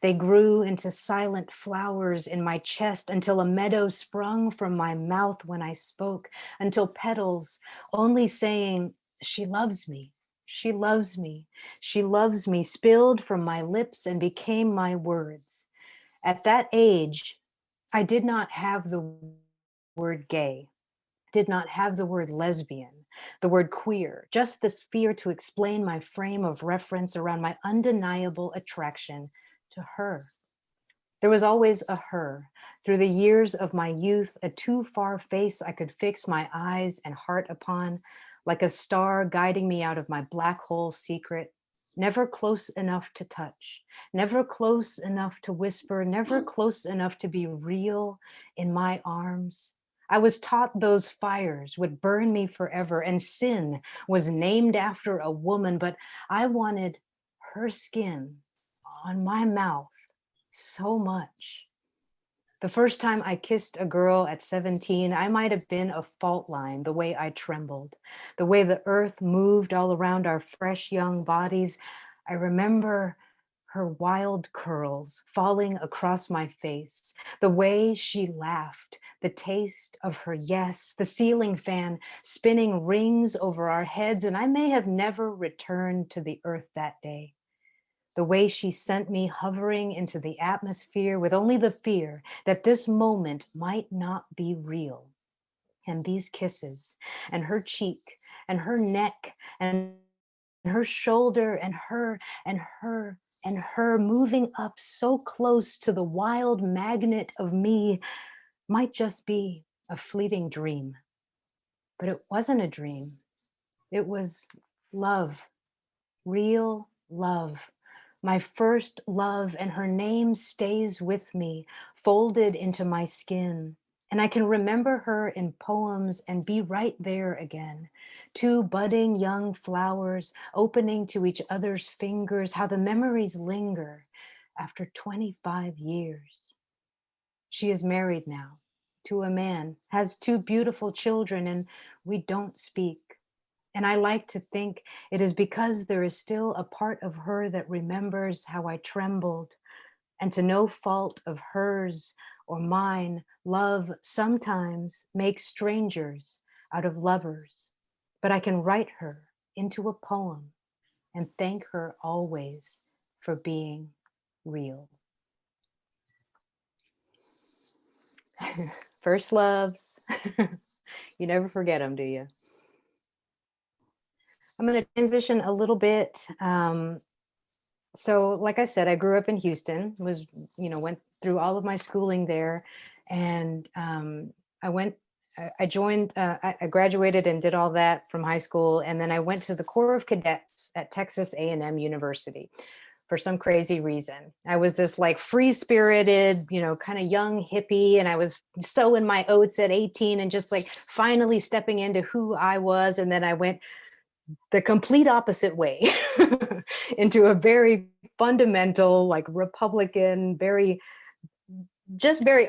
Speaker 2: They grew into silent flowers in my chest until a meadow sprung from my mouth when I spoke, until petals only saying, she loves me, she loves me, she loves me, spilled from my lips and became my words. At that age, I did not have the word gay, did not have the word lesbian, the word queer, just this fear to explain my frame of reference around my undeniable attraction to her. There was always a her. Through the years of my youth, a too far face I could fix my eyes and heart upon, like a star guiding me out of my black hole secret, never close enough to touch, never close enough to whisper, never close enough to be real in my arms. I was taught those fires would burn me forever, and sin was named after a woman, but I wanted her skin on my mouth so much. The first time I kissed a girl at 17, I might have been a fault line, the way I trembled, the way the earth moved all around our fresh young bodies. I remember her wild curls falling across my face, the way she laughed, the taste of her yes, the ceiling fan spinning rings over our heads, and I may have never returned to the earth that day. The way she sent me hovering into the atmosphere with only the fear that this moment might not be real. And these kisses, and her cheek, and her neck, and her shoulder, and her, and her, and her moving up so close to the wild magnet of me might just be a fleeting dream. But it wasn't a dream. It was love, real love. My first love, and her name stays with me, folded into my skin. And I can remember her in poems and be right there again. Two budding young flowers opening to each other's fingers, how the memories linger after 25 years. She is married now to a man, has two beautiful children, and we don't speak. And I like to think it is because there is still a part of her that remembers how I trembled, and to no fault of hers or mine, love sometimes makes strangers out of lovers. But I can write her into a poem and thank her always for being real. First loves. You never forget them, do you? I'm going to transition a little bit. So like I said, I grew up in Houston, went through all of my schooling there. And I graduated and did all that from high school. And then I went to the Corps of Cadets at Texas A&M University for some crazy reason. I was this like free-spirited, kind of young hippie, and I was sowing my oats at 18 and just like finally stepping into who I was. And then I went the complete opposite way into a very fundamental, like Republican, very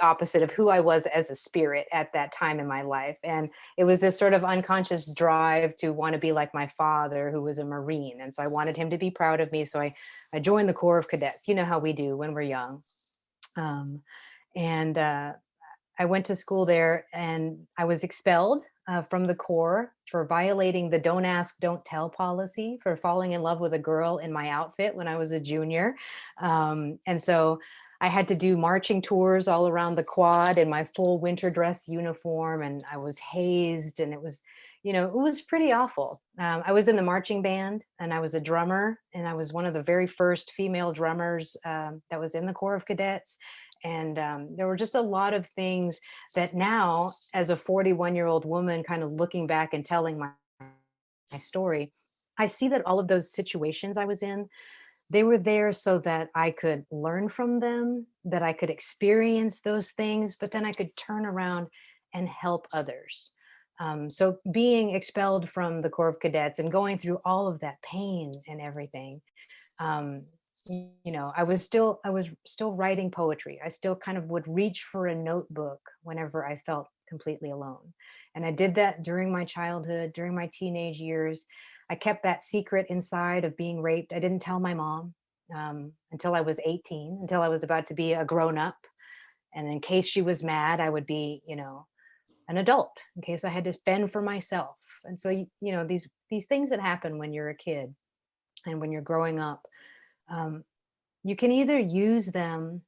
Speaker 2: opposite of who I was as a spirit at that time in my life. And it was this sort of unconscious drive to want to be like my father, who was a Marine. And so I wanted him to be proud of me. So I joined the Corps of Cadets. You know how we do when we're young. I went to school there, and I was expelled from the Corps for violating the don't ask, don't tell policy, for falling in love with a girl in my outfit when I was a junior. And so I had to do marching tours all around the quad in my full winter dress uniform, and I was hazed, and it was pretty awful. I was in the marching band, and I was a drummer, and I was one of the very first female drummers that was in the Corps of Cadets. And there were just a lot of things that now, as a 41-year-old woman, kind of looking back and telling my story, I see that all of those situations I was in, they were there so that I could learn from them, that I could experience those things, but then I could turn around and help others. So being expelled from the Corps of Cadets and going through all of that pain and everything, I was still writing poetry. I still kind of would reach for a notebook whenever I felt completely alone. And I did that during my childhood, during my teenage years. I kept that secret inside of being raped. I didn't tell my mom until I was 18, until I was about to be a grown-up. And in case she was mad, I would be, an adult, in case I had to fend for myself. And so, these things that happen when you're a kid and when you're growing up, you can either use them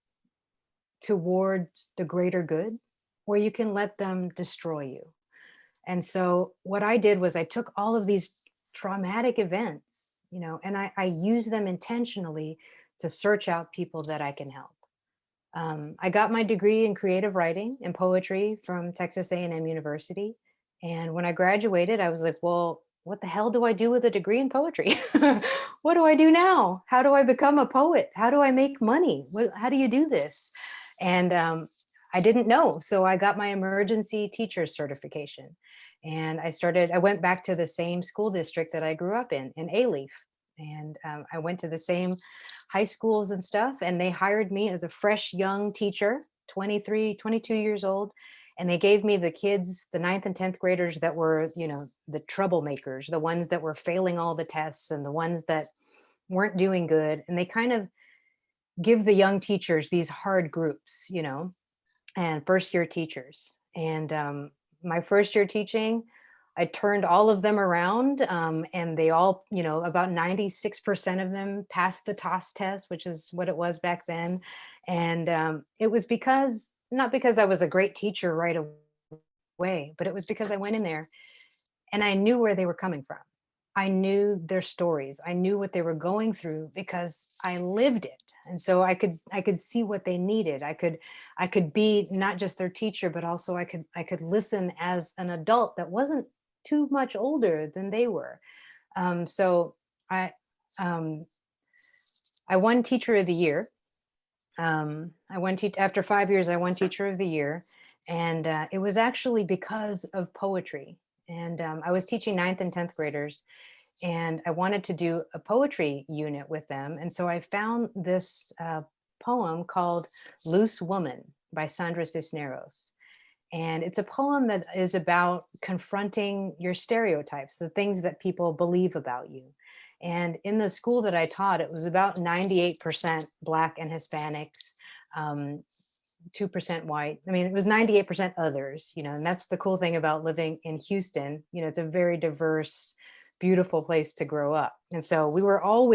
Speaker 2: towards the greater good, or you can let them destroy you. And so what I did was I took all of these traumatic events, and I use them intentionally to search out people that I can help. I got my degree in creative writing and poetry from Texas A&M University. And when I graduated, I was like, well, what the hell do I do with a degree in poetry? What do I do now? How do I become a poet? How do I make money? How do you do this? And I didn't know. So I got my emergency teacher's certification. And I went back to the same school district that I grew up in A-Leaf. And I went to the same high schools and stuff. And they hired me as a fresh young teacher, 23, 22 years old. And they gave me the kids, the 9th and 10th graders that were, the troublemakers, the ones that were failing all the tests and the ones that weren't doing good. And they kind of give the young teachers these hard groups, and first year teachers. And my first year teaching, I turned all of them around, and they all, you know, about 96% of them passed the TOS test, which is what it was back then. And it was because, not because I was a great teacher right away, but it was because I went in there and I knew where they were coming from. I knew their stories. I knew what they were going through because I lived it. And so I could see what they needed. I could be not just their teacher, but also I could listen as an adult that wasn't too much older than they were. So I won Teacher of the Year. After 5 years, I won Teacher of the Year. And it was actually because of poetry. And I was teaching 9th and 10th graders, and I wanted to do a poetry unit with them. And so I found this poem called Loose Woman by Sandra Cisneros. And it's a poem that is about confronting your stereotypes, the things that people believe about you. And in the school that I taught, it was about 98% Black and Hispanics, 2% white. I mean, it was 98% others, you know, and that's the cool thing about living in Houston. You know, it's a very diverse, beautiful place to grow up. And so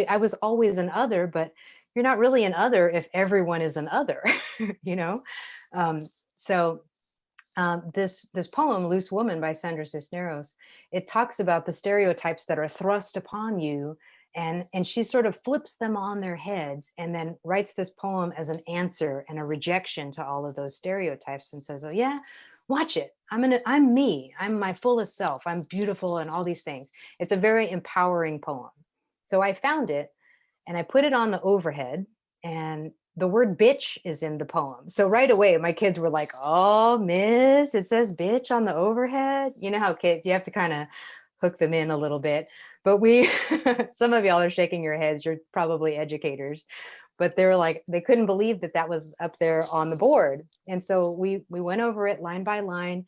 Speaker 2: I was always an other, but you're not really an other if everyone is an other, you know? This poem, Loose Woman by Sandra Cisneros, it talks about the stereotypes that are thrust upon you, and she sort of flips them on their heads and then writes this poem as an answer and a rejection to all of those stereotypes and says, oh yeah, watch it. I'm me, I'm my fullest self, I'm beautiful and all these things. It's a very empowering poem. So I found it and I put it on the overhead, and the word bitch is in the poem. So right away, my kids were like, oh, miss, it says bitch on the overhead. You know how kids, you have to kind of hook them in a little bit. But some of y'all are shaking your heads. You're probably educators. But they were like, they couldn't believe that that was up there on the board. And so we went over it line by line,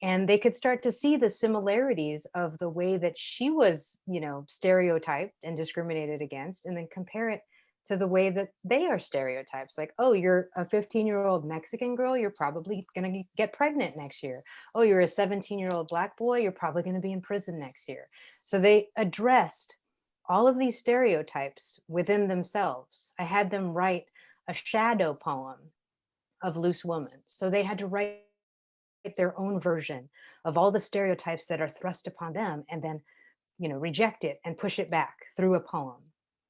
Speaker 2: and they could start to see the similarities of the way that she was, you know, stereotyped and discriminated against, and then compare it to the way that they are stereotypes. Like, oh, you're a 15-year-old Mexican girl, you're probably going to get pregnant next year. Oh, you're a 17-year-old Black boy, you're probably going to be in prison next year. So they addressed all of these stereotypes within themselves. I had them write a shadow poem of Loose Woman. So they had to write their own version of all the stereotypes that are thrust upon them, and then, you know, reject it and push it back through a poem.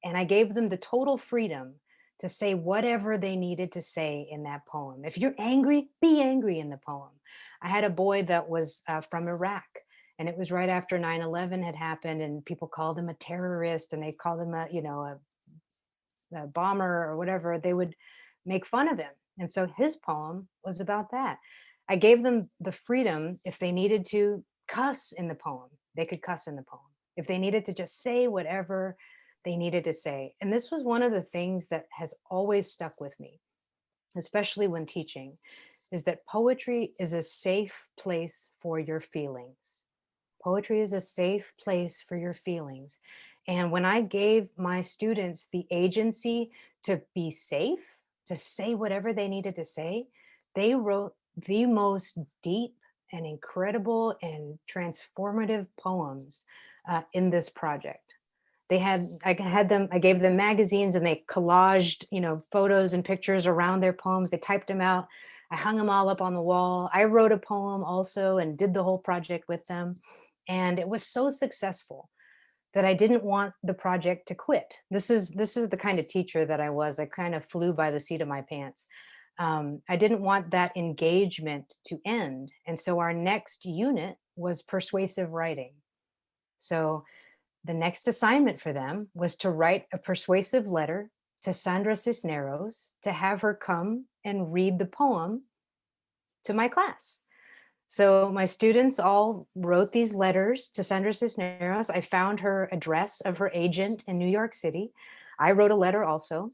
Speaker 2: And I gave them the total freedom to say whatever they needed to say in that poem. If you're angry, be angry in the poem. I had a boy that was from Iraq, and it was right after 9/11 had happened, and people called him a terrorist, and they called him a bomber or whatever. They would make fun of him. And so his poem was about that. I gave them the freedom, if they needed to cuss in the poem, they could cuss in the poem. If they needed to just say whatever they needed to say. And this was one of the things that has always stuck with me, especially when teaching, is that poetry is a safe place for your feelings. Poetry is a safe place for your feelings. And when I gave my students the agency to be safe, to say whatever they needed to say, they wrote the most deep and incredible and transformative poems in this project. I gave them magazines, and they collaged, you know, photos and pictures around their poems. They typed them out. I hung them all up on the wall. I wrote a poem also and did the whole project with them. And it was so successful that I didn't want the project to quit. This is the kind of teacher that I was. I kind of flew by the seat of my pants. I didn't want that engagement to end. And so our next unit was persuasive writing. So the next assignment for them was to write a persuasive letter to Sandra Cisneros to have her come and read the poem to my class. So my students all wrote these letters to Sandra Cisneros. I found her address of her agent in New York City. I wrote a letter also.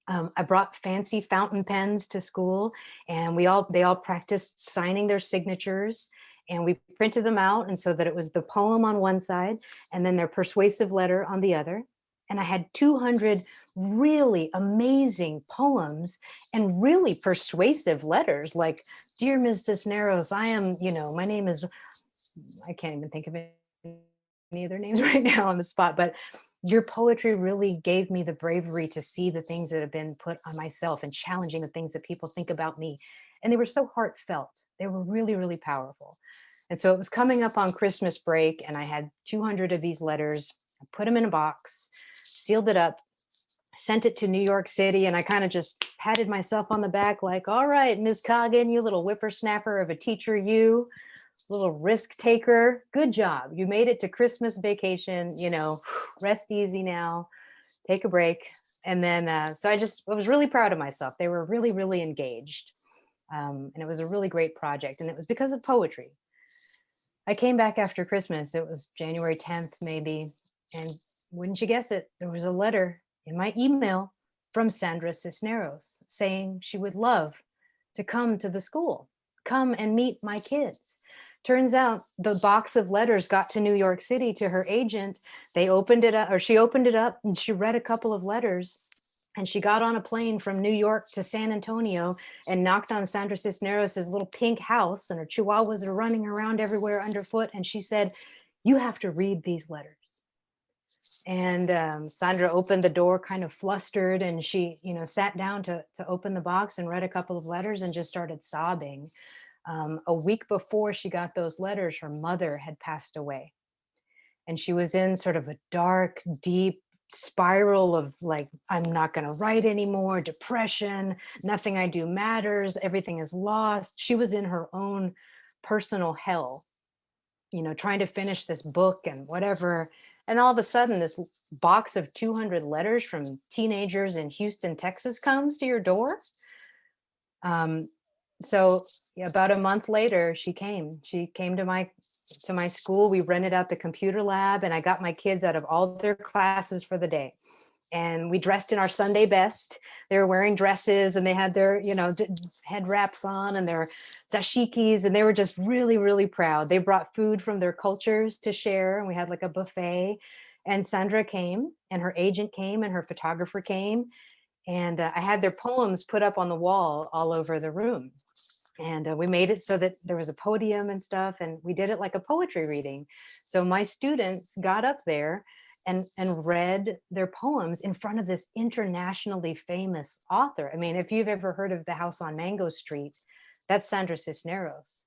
Speaker 2: I brought fancy fountain pens to school, and they all practiced signing their signatures, and we printed them out, and so that it was the poem on one side and then their persuasive letter on the other. And I had 200 really amazing poems and really persuasive letters, like, dear Ms. Cisneros, I am, you know, my name is I can't even think of any of their names right now on the spot, but your poetry really gave me the bravery to see the things that have been put on myself and challenging the things that people think about me. And they were so heartfelt. They were really, really powerful. And so it was coming up on Christmas break, and I had 200 of these letters. I put them in a box, sealed it up, sent it to New York City, and I kind of just patted myself on the back like, all right, Ms. Coggin, you little whippersnapper of a teacher, you little risk taker, good job. You made it to Christmas vacation, you know, rest easy now, take a break. And then, so I was really proud of myself. They were really, really engaged. And it was a really great project. And it was because of poetry. I came back after Christmas. It was January 10th, maybe. And wouldn't you guess it, there was a letter in my email from Sandra Cisneros saying she would love to come to the school, come and meet my kids. Turns out the box of letters got to New York City to her agent. They opened it up, or she opened it up, and she read a couple of letters. And she got on a plane from New York to San Antonio and knocked on Sandra Cisneros' little pink house, and her chihuahuas are running around everywhere underfoot. And she said, you have to read these letters. And Sandra opened the door kind of flustered, and she, you know, sat down to open the box and read a couple of letters and just started sobbing. A week before she got those letters, her mother had passed away. And she was in sort of a dark, deep spiral of like, I'm not going to write anymore, depression, nothing I do matters, everything is lost. She was in her own personal hell, you know, trying to finish this book and whatever. And all of a sudden, this box of 200 letters from teenagers in Houston, Texas comes to your door. So about a month later, she came to my school. We rented out the computer lab, and I got my kids out of all their classes for the day. And we dressed in our Sunday best. They were wearing dresses, and they had their, you know, head wraps on and their dashikis, and they were just really, really proud. They brought food from their cultures to share, and we had like a buffet. And Sandra came, and her agent came, and her photographer came. And I had their poems put up on the wall all over the room. And we made it so that there was a podium and stuff, and we did it like a poetry reading. So my students got up there and read their poems in front of this internationally famous author. I mean, if you've ever heard of The House on Mango Street, that's Sandra Cisneros.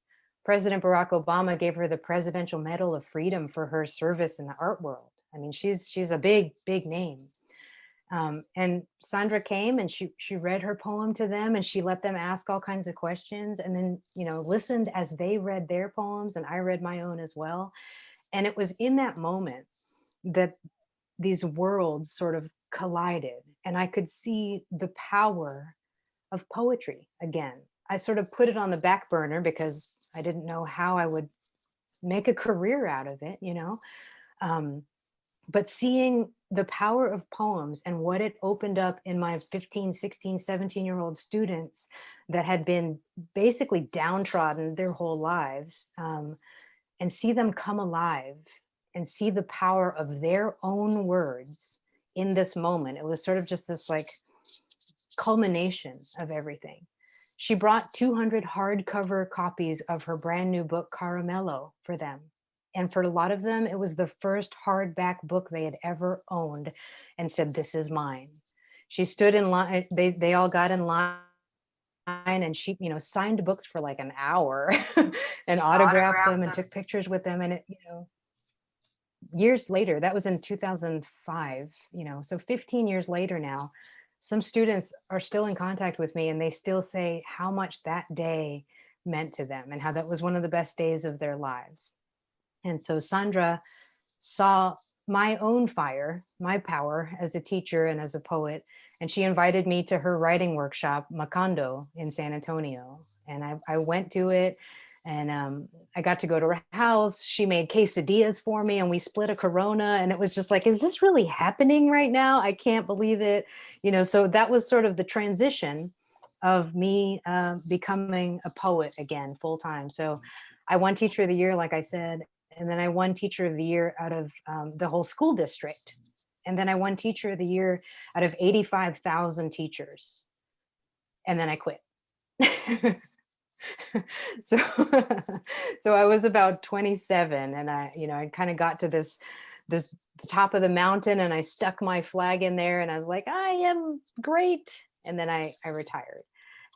Speaker 2: President Barack Obama gave her the Presidential Medal of Freedom for her service in the art world. I mean, she's a big, big name. And Sandra came, and she read her poem to them, and she let them ask all kinds of questions, and then, you know, listened as they read their poems, and I read my own as well. And it was in that moment that these worlds sort of collided, and I could see the power of poetry again. I sort of put it on the back burner because I didn't know how I would make a career out of it, you know. But seeing the power of poems and what it opened up in my 15, 16, 17-year-old students that had been basically downtrodden their whole lives, and see them come alive and see the power of their own words in this moment. It was sort of just this like culmination of everything. She brought 200 hardcover copies of her brand new book, Caramello, for them. And for a lot of them, it was the first hardback book they had ever owned, and said, this is mine. She stood in line, they all got in line, and she, you know, signed books for like an hour and autographed them and took pictures with them. And it, you know, years later, that was in 2005, you know, so 15 years later now, some students are still in contact with me, and they still say how much that day meant to them and how that was one of the best days of their lives. And so Sandra saw my own fire, my power as a teacher and as a poet, and she invited me to her writing workshop, Macondo, in San Antonio. And I went to it, and I got to go to her house. She made quesadillas for me, and we split a Corona, and it was just like, is this really happening right now? I can't believe it. You know, so that was sort of the transition of me becoming a poet again, full time. So I won Teacher of the Year, like I said, and then I won Teacher of the Year out of the whole school district. And then I won Teacher of the Year out of 85,000 teachers. And then I quit. So, so I was about 27, and I kind of got to this top of the mountain, and I stuck my flag in there, and I was like, I am great. And then I retired.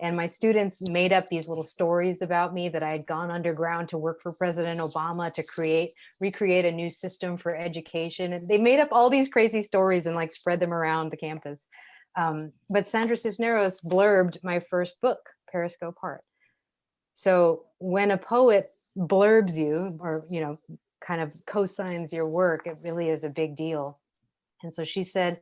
Speaker 2: And my students made up these little stories about me, that I had gone underground to work for President Obama to recreate a new system for education. And they made up all these crazy stories and like spread them around the campus. But Sandra Cisneros blurbed my first book, Periscope Heart. So when a poet blurbs you, or, kind of co-signs your work, it really is a big deal. And so she said,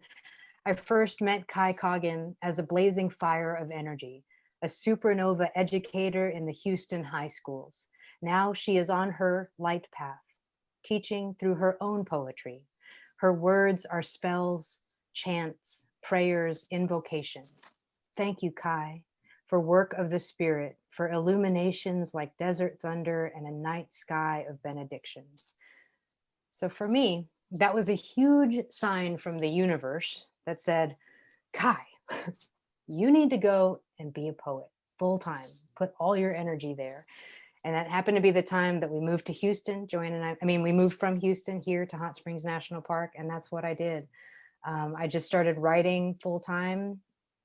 Speaker 2: I first met Kai Coggin as a blazing fire of energy, a supernova educator in the Houston high schools. Now she is on her light path, teaching through her own poetry. Her words are spells, chants, prayers, invocations. Thank you, Kai, for work of the spirit, for illuminations like desert thunder and a night sky of benedictions. So for me, that was a huge sign from the universe that said, Kai, you need to go and be a poet full time, put all your energy there. And that happened to be the time that we moved to Houston. Joanne and we moved from Houston here to Hot Springs National Park, and that's what I did. I just started writing full time,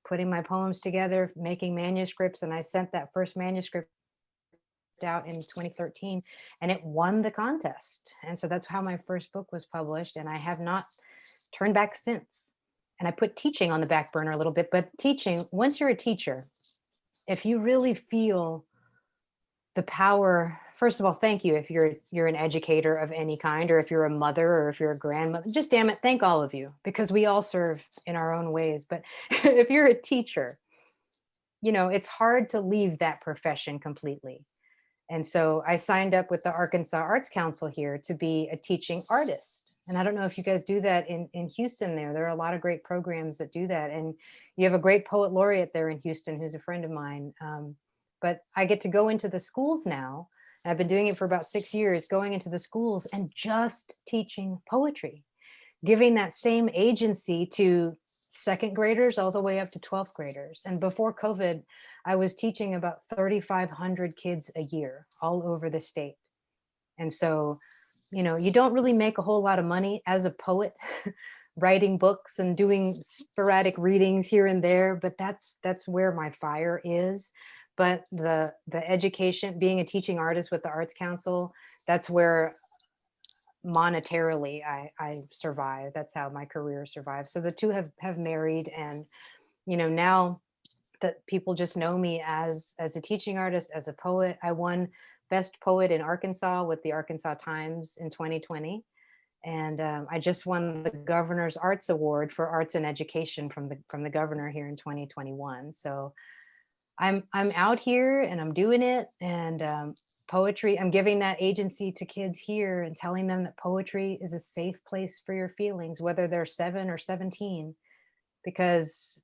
Speaker 2: putting my poems together, making manuscripts, and I sent that first manuscript out in 2013, and it won the contest. And so that's how my first book was published, and I have not turned back since. And I put teaching on the back burner a little bit, but teaching, once you're a teacher, if you really feel the power, first of all, thank you if you're an educator of any kind, or if you're a mother, or if you're a grandmother, just damn it, thank all of you, because we all serve in our own ways. But if you're a teacher, it's hard to leave that profession completely. And so I signed up with the Arkansas Arts Council here to be a teaching artist. And I don't know if you guys do that in Houston there. There are a lot of great programs that do that. And you have a great poet laureate there in Houston who's a friend of mine. But I get to go into the schools now. And I've been doing it for about 6 years, going into the schools and just teaching poetry, giving that same agency to second graders all the way up to 12th graders. And before COVID, I was teaching about 3,500 kids a year all over the state. And so, you don't really make a whole lot of money as a poet writing books and doing sporadic readings here and there, but that's where my fire is. But the education, being a teaching artist with the Arts Council, that's where monetarily I survive. That's how my career survives. So the two have married, and now that people just know me as a teaching artist, as a poet. I won Best Poet in Arkansas with the Arkansas Times in 2020. And I just won the Governor's Arts Award for Arts and Education from the governor here in 2021. So I'm out here and I'm doing it. And poetry, I'm giving that agency to kids here and telling them that poetry is a safe place for your feelings, whether they're 7 or 17, because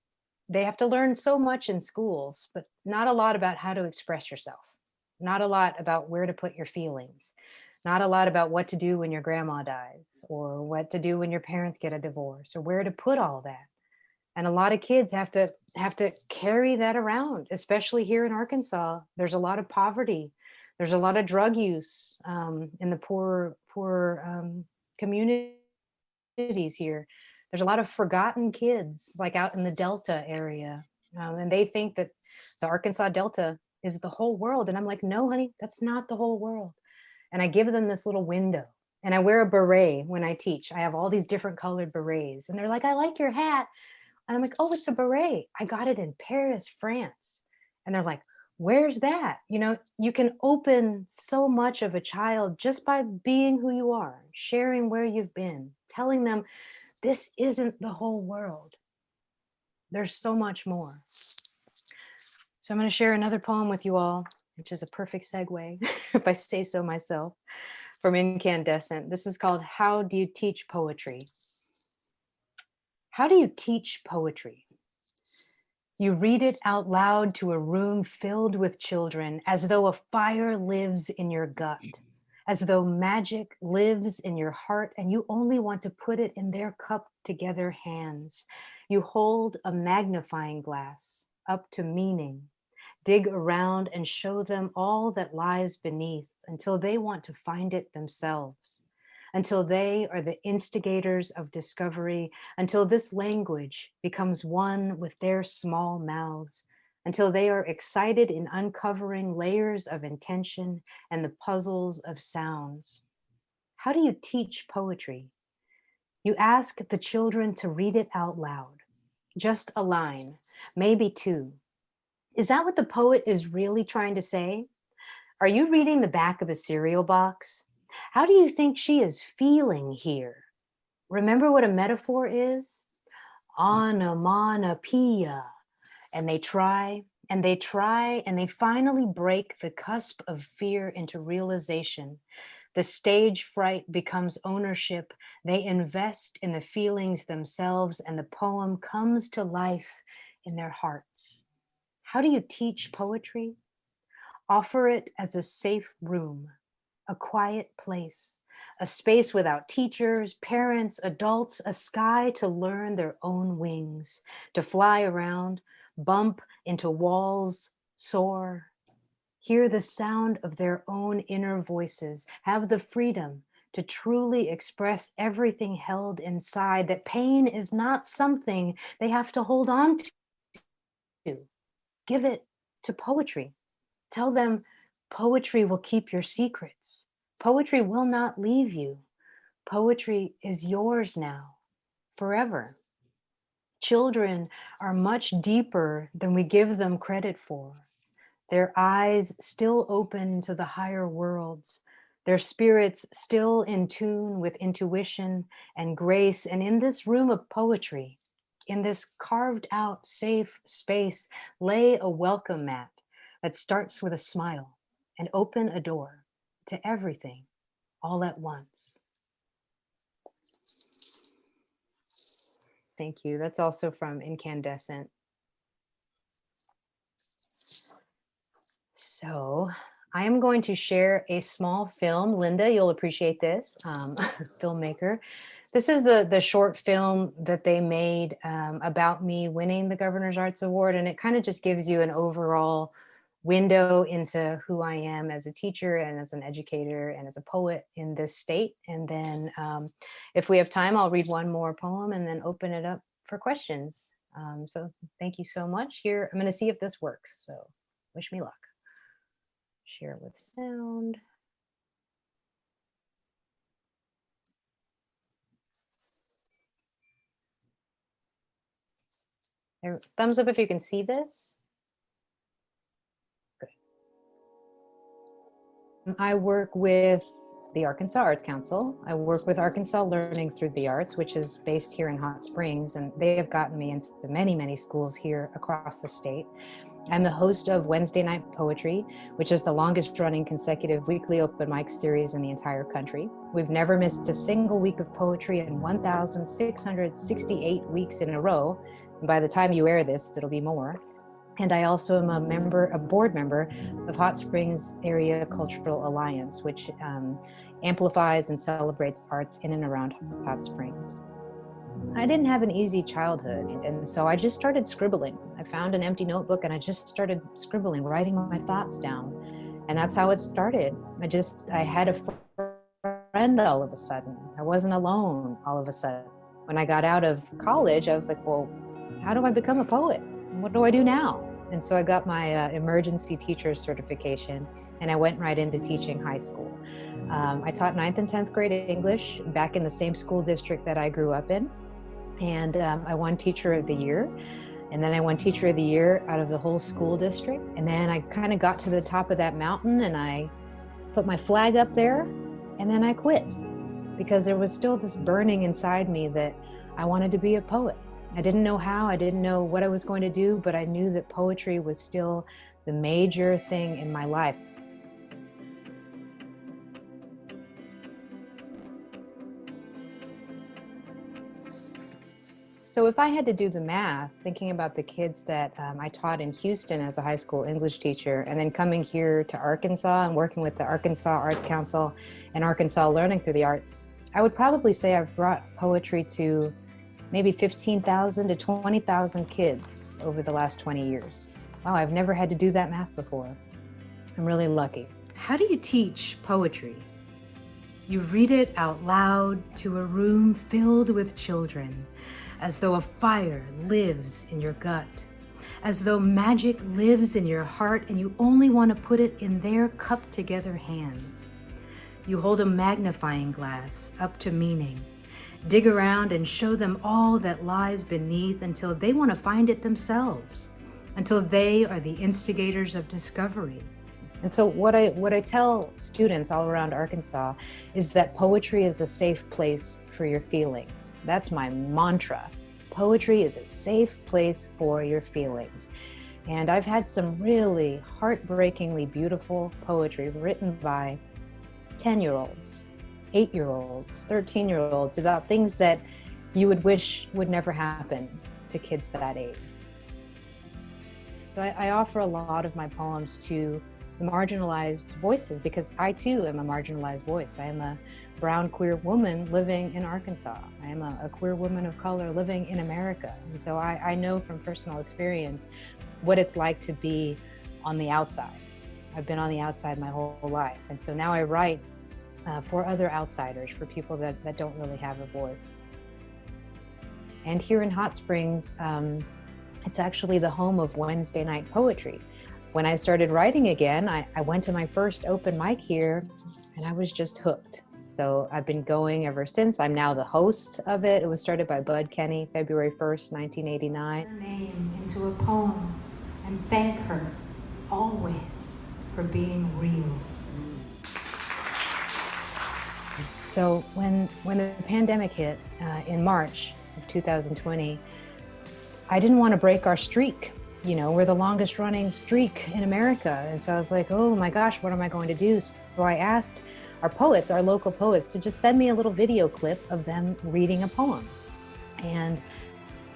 Speaker 2: they have to learn so much in schools, but not a lot about how to express yourself. Not a lot about where to put your feelings. Not a lot about what to do when your grandma dies, or what to do when your parents get a divorce, or where to put all that. And a lot of kids have to carry that around, especially here in Arkansas. There's a lot of poverty. There's a lot of drug use in the poor communities here. There's a lot of forgotten kids, like out in the Delta area. And they think that the Arkansas Delta is the whole world. And I'm like, no, honey, that's not the whole world. And I give them this little window. And I wear a beret when I teach. I have all these different colored berets. And they're like, I like your hat. And I'm like, oh, it's a beret. I got it in Paris, France. And they're like, where's that? You can open so much of a child just by being who you are, sharing where you've been, telling them this isn't the whole world. There's so much more. So I'm going to share another poem with you all, which is a perfect segue, if I say so myself, from Incandescent. This is called How Do You Teach Poetry? How do you teach poetry? You read it out loud to a room filled with children, as though a fire lives in your gut, as though magic lives in your heart, and you only want to put it in their cup together hands. You hold a magnifying glass up to meaning, dig around and show them all that lies beneath until they want to find it themselves, until they are the instigators of discovery, until this language becomes one with their small mouths, until they are excited in uncovering layers of intention and the puzzles of sounds. How do you teach poetry? You ask the children to read it out loud, just a line, maybe two. Is that what the poet is really trying to say? Are you reading the back of a cereal box? How do you think she is feeling here? Remember what a metaphor is? Onomatopoeia. And they try, and they try, and they finally break the cusp of fear into realization. The stage fright becomes ownership. They invest in the feelings themselves, and the poem comes to life in their hearts. How do you teach poetry? Offer it as a safe room, a quiet place, a space without teachers, parents, adults, a sky to learn their own wings, to fly around, bump into walls, soar, hear the sound of their own inner voices, have the freedom to truly express everything held inside, that pain is not something they have to hold on to. Give it to poetry. Tell them poetry will keep your secrets. Poetry will not leave you. Poetry is yours now, forever. Children are much deeper than we give them credit for. Their eyes still open to the higher worlds, their spirits still in tune with intuition and grace. And in this room of poetry, in this carved out safe space, lay a welcome mat that starts with a smile and open a door to everything all at once. Thank you. That's also from Incandescent. So I am going to share a small film. Linda, you'll appreciate this, filmmaker. This is the short film that they made about me winning the Governor's Arts Award. And it kind of just gives you an overall window into who I am as a teacher and as an educator and as a poet in this state. And then if we have time, I'll read one more poem and then open it up for questions. So thank you so much. Here, I'm going to see if this works. So wish me luck. Share with sound. Thumbs up if you can see this. Good. I work with the Arkansas Arts Council. I work with Arkansas Learning Through the Arts, which is based here in Hot Springs, and they have gotten me into many, many schools here across the state. I'm the host of Wednesday Night Poetry, which is the longest running consecutive weekly open mic series in the entire country. We've never missed a single week of poetry in 1,668 weeks in a row. And by the time you air this, it'll be more. And I also am a board member of Hot Springs Area Cultural Alliance, which amplifies and celebrates arts in and around Hot Springs. I didn't have an easy childhood, and so I just started scribbling. I found an empty notebook and I just started scribbling, writing my thoughts down. And that's how it started. I had a friend all of a sudden. I wasn't alone all of a sudden. When I got out of college, I was like, well, how do I become a poet? What do I do now? And so I got my emergency teacher certification, and I went right into teaching high school. I taught 9th and 10th grade English back in the same school district that I grew up in. And I won Teacher of the Year. And then I won Teacher of the Year out of the whole school district. And then I kind of got to the top of that mountain and I put my flag up there, and then I quit because there was still this burning inside me that I wanted to be a poet. I didn't know how, I didn't know what I was going to do, but I knew that poetry was still the major thing in my life. So if I had to do the math, thinking about the kids that I taught in Houston as a high school English teacher, and then coming here to Arkansas and working with the Arkansas Arts Council and Arkansas Learning Through the Arts, I would probably say I've brought poetry to maybe 15,000 to 20,000 kids over the last 20 years. wow, I've never had to do that math before. I'm really lucky.
Speaker 12: How do you teach poetry? You read it out loud to a room filled with children, as though a fire lives in your gut, as though magic lives in your heart and you only want to put it in their cupped together hands. You hold a magnifying glass up to meaning, dig around and show them all that lies beneath until they want to find it themselves, until they are the instigators of discovery.
Speaker 2: And so what I tell students all around Arkansas is that poetry is a safe place for your feelings. That's my mantra. Poetry is a safe place for your feelings. And I've had some really heartbreakingly beautiful poetry written by 10-year-olds, 8-year-olds, 13-year-olds about things that you would wish would never happen to kids that age. So I offer a lot of my poems to the marginalized voices because I too am a marginalized voice. I am a brown queer woman living in Arkansas. I am a queer woman of color living in America. And so I know from personal experience what it's like to be on the outside. I've been on the outside my whole life. And so now I write for other outsiders, for people that don't really have a voice. And here in Hot Springs, it's actually the home of Wednesday night poetry. When I started writing again, I went to my first open mic here and I was just hooked. So I've been going ever since. I'm now the host of it. It was started by Bud Kenny, February 1st, 1989.
Speaker 12: Her name into a poem and thank her always for being real.
Speaker 2: So when the pandemic hit in March of 2020, I didn't want to break our streak. You know, we're the longest running streak in America. And so I was like, oh my gosh, what am I going to do? So I asked our poets, our local poets, to just send me a little video clip of them reading a poem. And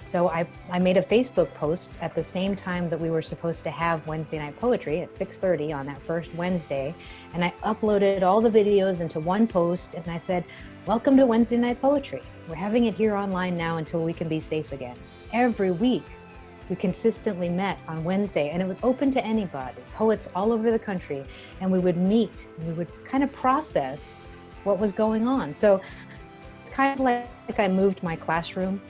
Speaker 2: so I made a Facebook post at the same time that we were supposed to have Wednesday night poetry at 6:30 on that first Wednesday. And I uploaded all the videos into one post and I said, welcome to Wednesday night poetry. We're having it here online now until we can be safe again. Every week, we consistently met on Wednesday and it was open to anybody, poets all over the country. And we would meet and we would kind of process what was going on. So it's kind of like I moved my classroom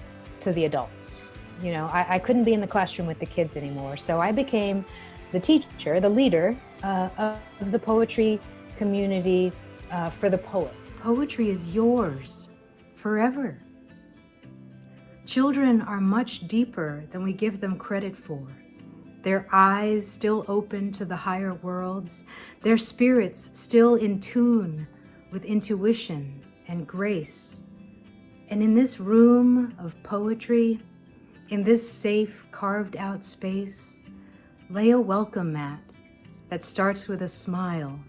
Speaker 2: to the adults. You know, I couldn't be in the classroom with the kids anymore. So I became the teacher, the leader of the poetry community for the poets.
Speaker 12: Poetry is yours forever. Children are much deeper than we give them credit for. Their eyes still open to the higher worlds, their spirits still in tune with intuition and grace. And in this room of poetry, in this safe carved out space, lay a welcome mat that starts with a smile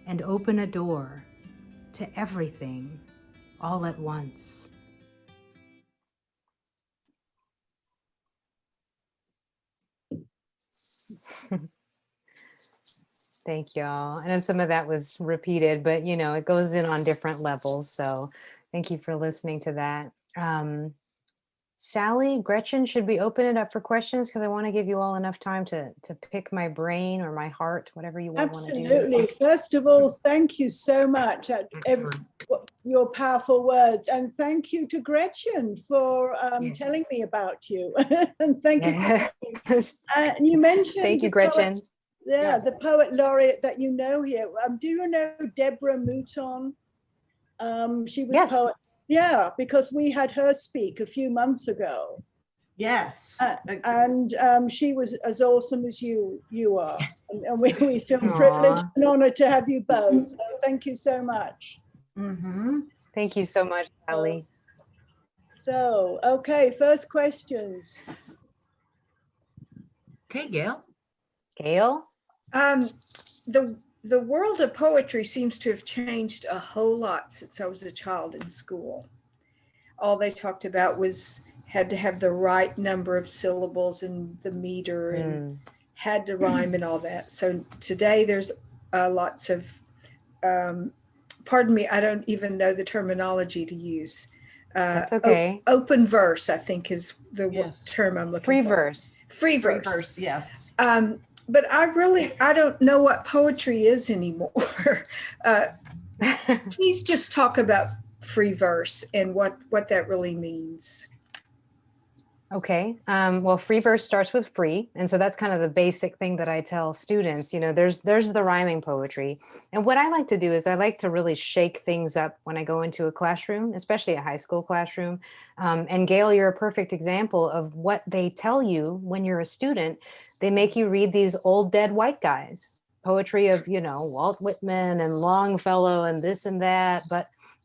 Speaker 12: and open a door to everything all at once.
Speaker 2: Thank y'all. I know some of that was repeated, but you know, it goes in on different levels. So thank you for listening to that. Sally, Gretchen, should we open it up for questions? Because I want to give you all enough time to pick my brain or my heart, whatever you want to do.
Speaker 1: Absolutely. First of all, thank you so much for your powerful words. And thank you to Gretchen for telling me about you. And thank you. And you mentioned—
Speaker 2: Thank you, Gretchen.
Speaker 1: The poet laureate that you know here. Do you know Deborah Mouton? She was poet. Yeah, because we had her speak a few months ago.
Speaker 5: Yes.
Speaker 1: And she was as awesome as you are. And we feel privileged and honored to have you both. So thank you so much.
Speaker 5: Mm-hmm.
Speaker 2: Thank you so much, Sally.
Speaker 1: So, okay, first questions.
Speaker 3: Okay, Gail.
Speaker 2: Gail?
Speaker 13: The world of poetry seems to have changed a whole lot since I was a child in school. All they talked about was had to have the right number of syllables and the meter and had to rhyme and all that. So today there's lots of, pardon me, I don't even know the terminology to use.
Speaker 2: That's okay.
Speaker 13: Open verse, I think, is the
Speaker 5: Yes.
Speaker 13: term I'm looking
Speaker 2: Free
Speaker 13: for.
Speaker 2: verse.
Speaker 13: Free
Speaker 5: Free
Speaker 13: verse.
Speaker 5: verse, yes.
Speaker 13: But I don't know what poetry is anymore. Please just talk about free verse and what that really means.
Speaker 2: Okay. Well, free verse starts with free. And so that's kind of the basic thing that I tell students, you know, there's the rhyming poetry. And what I like to do is I like to really shake things up when I go into a classroom, especially a high school classroom. And Gail, you're a perfect example of what they tell you when you're a student. They make you read these old dead white guys, poetry of, you know, Walt Whitman and Longfellow and this and that,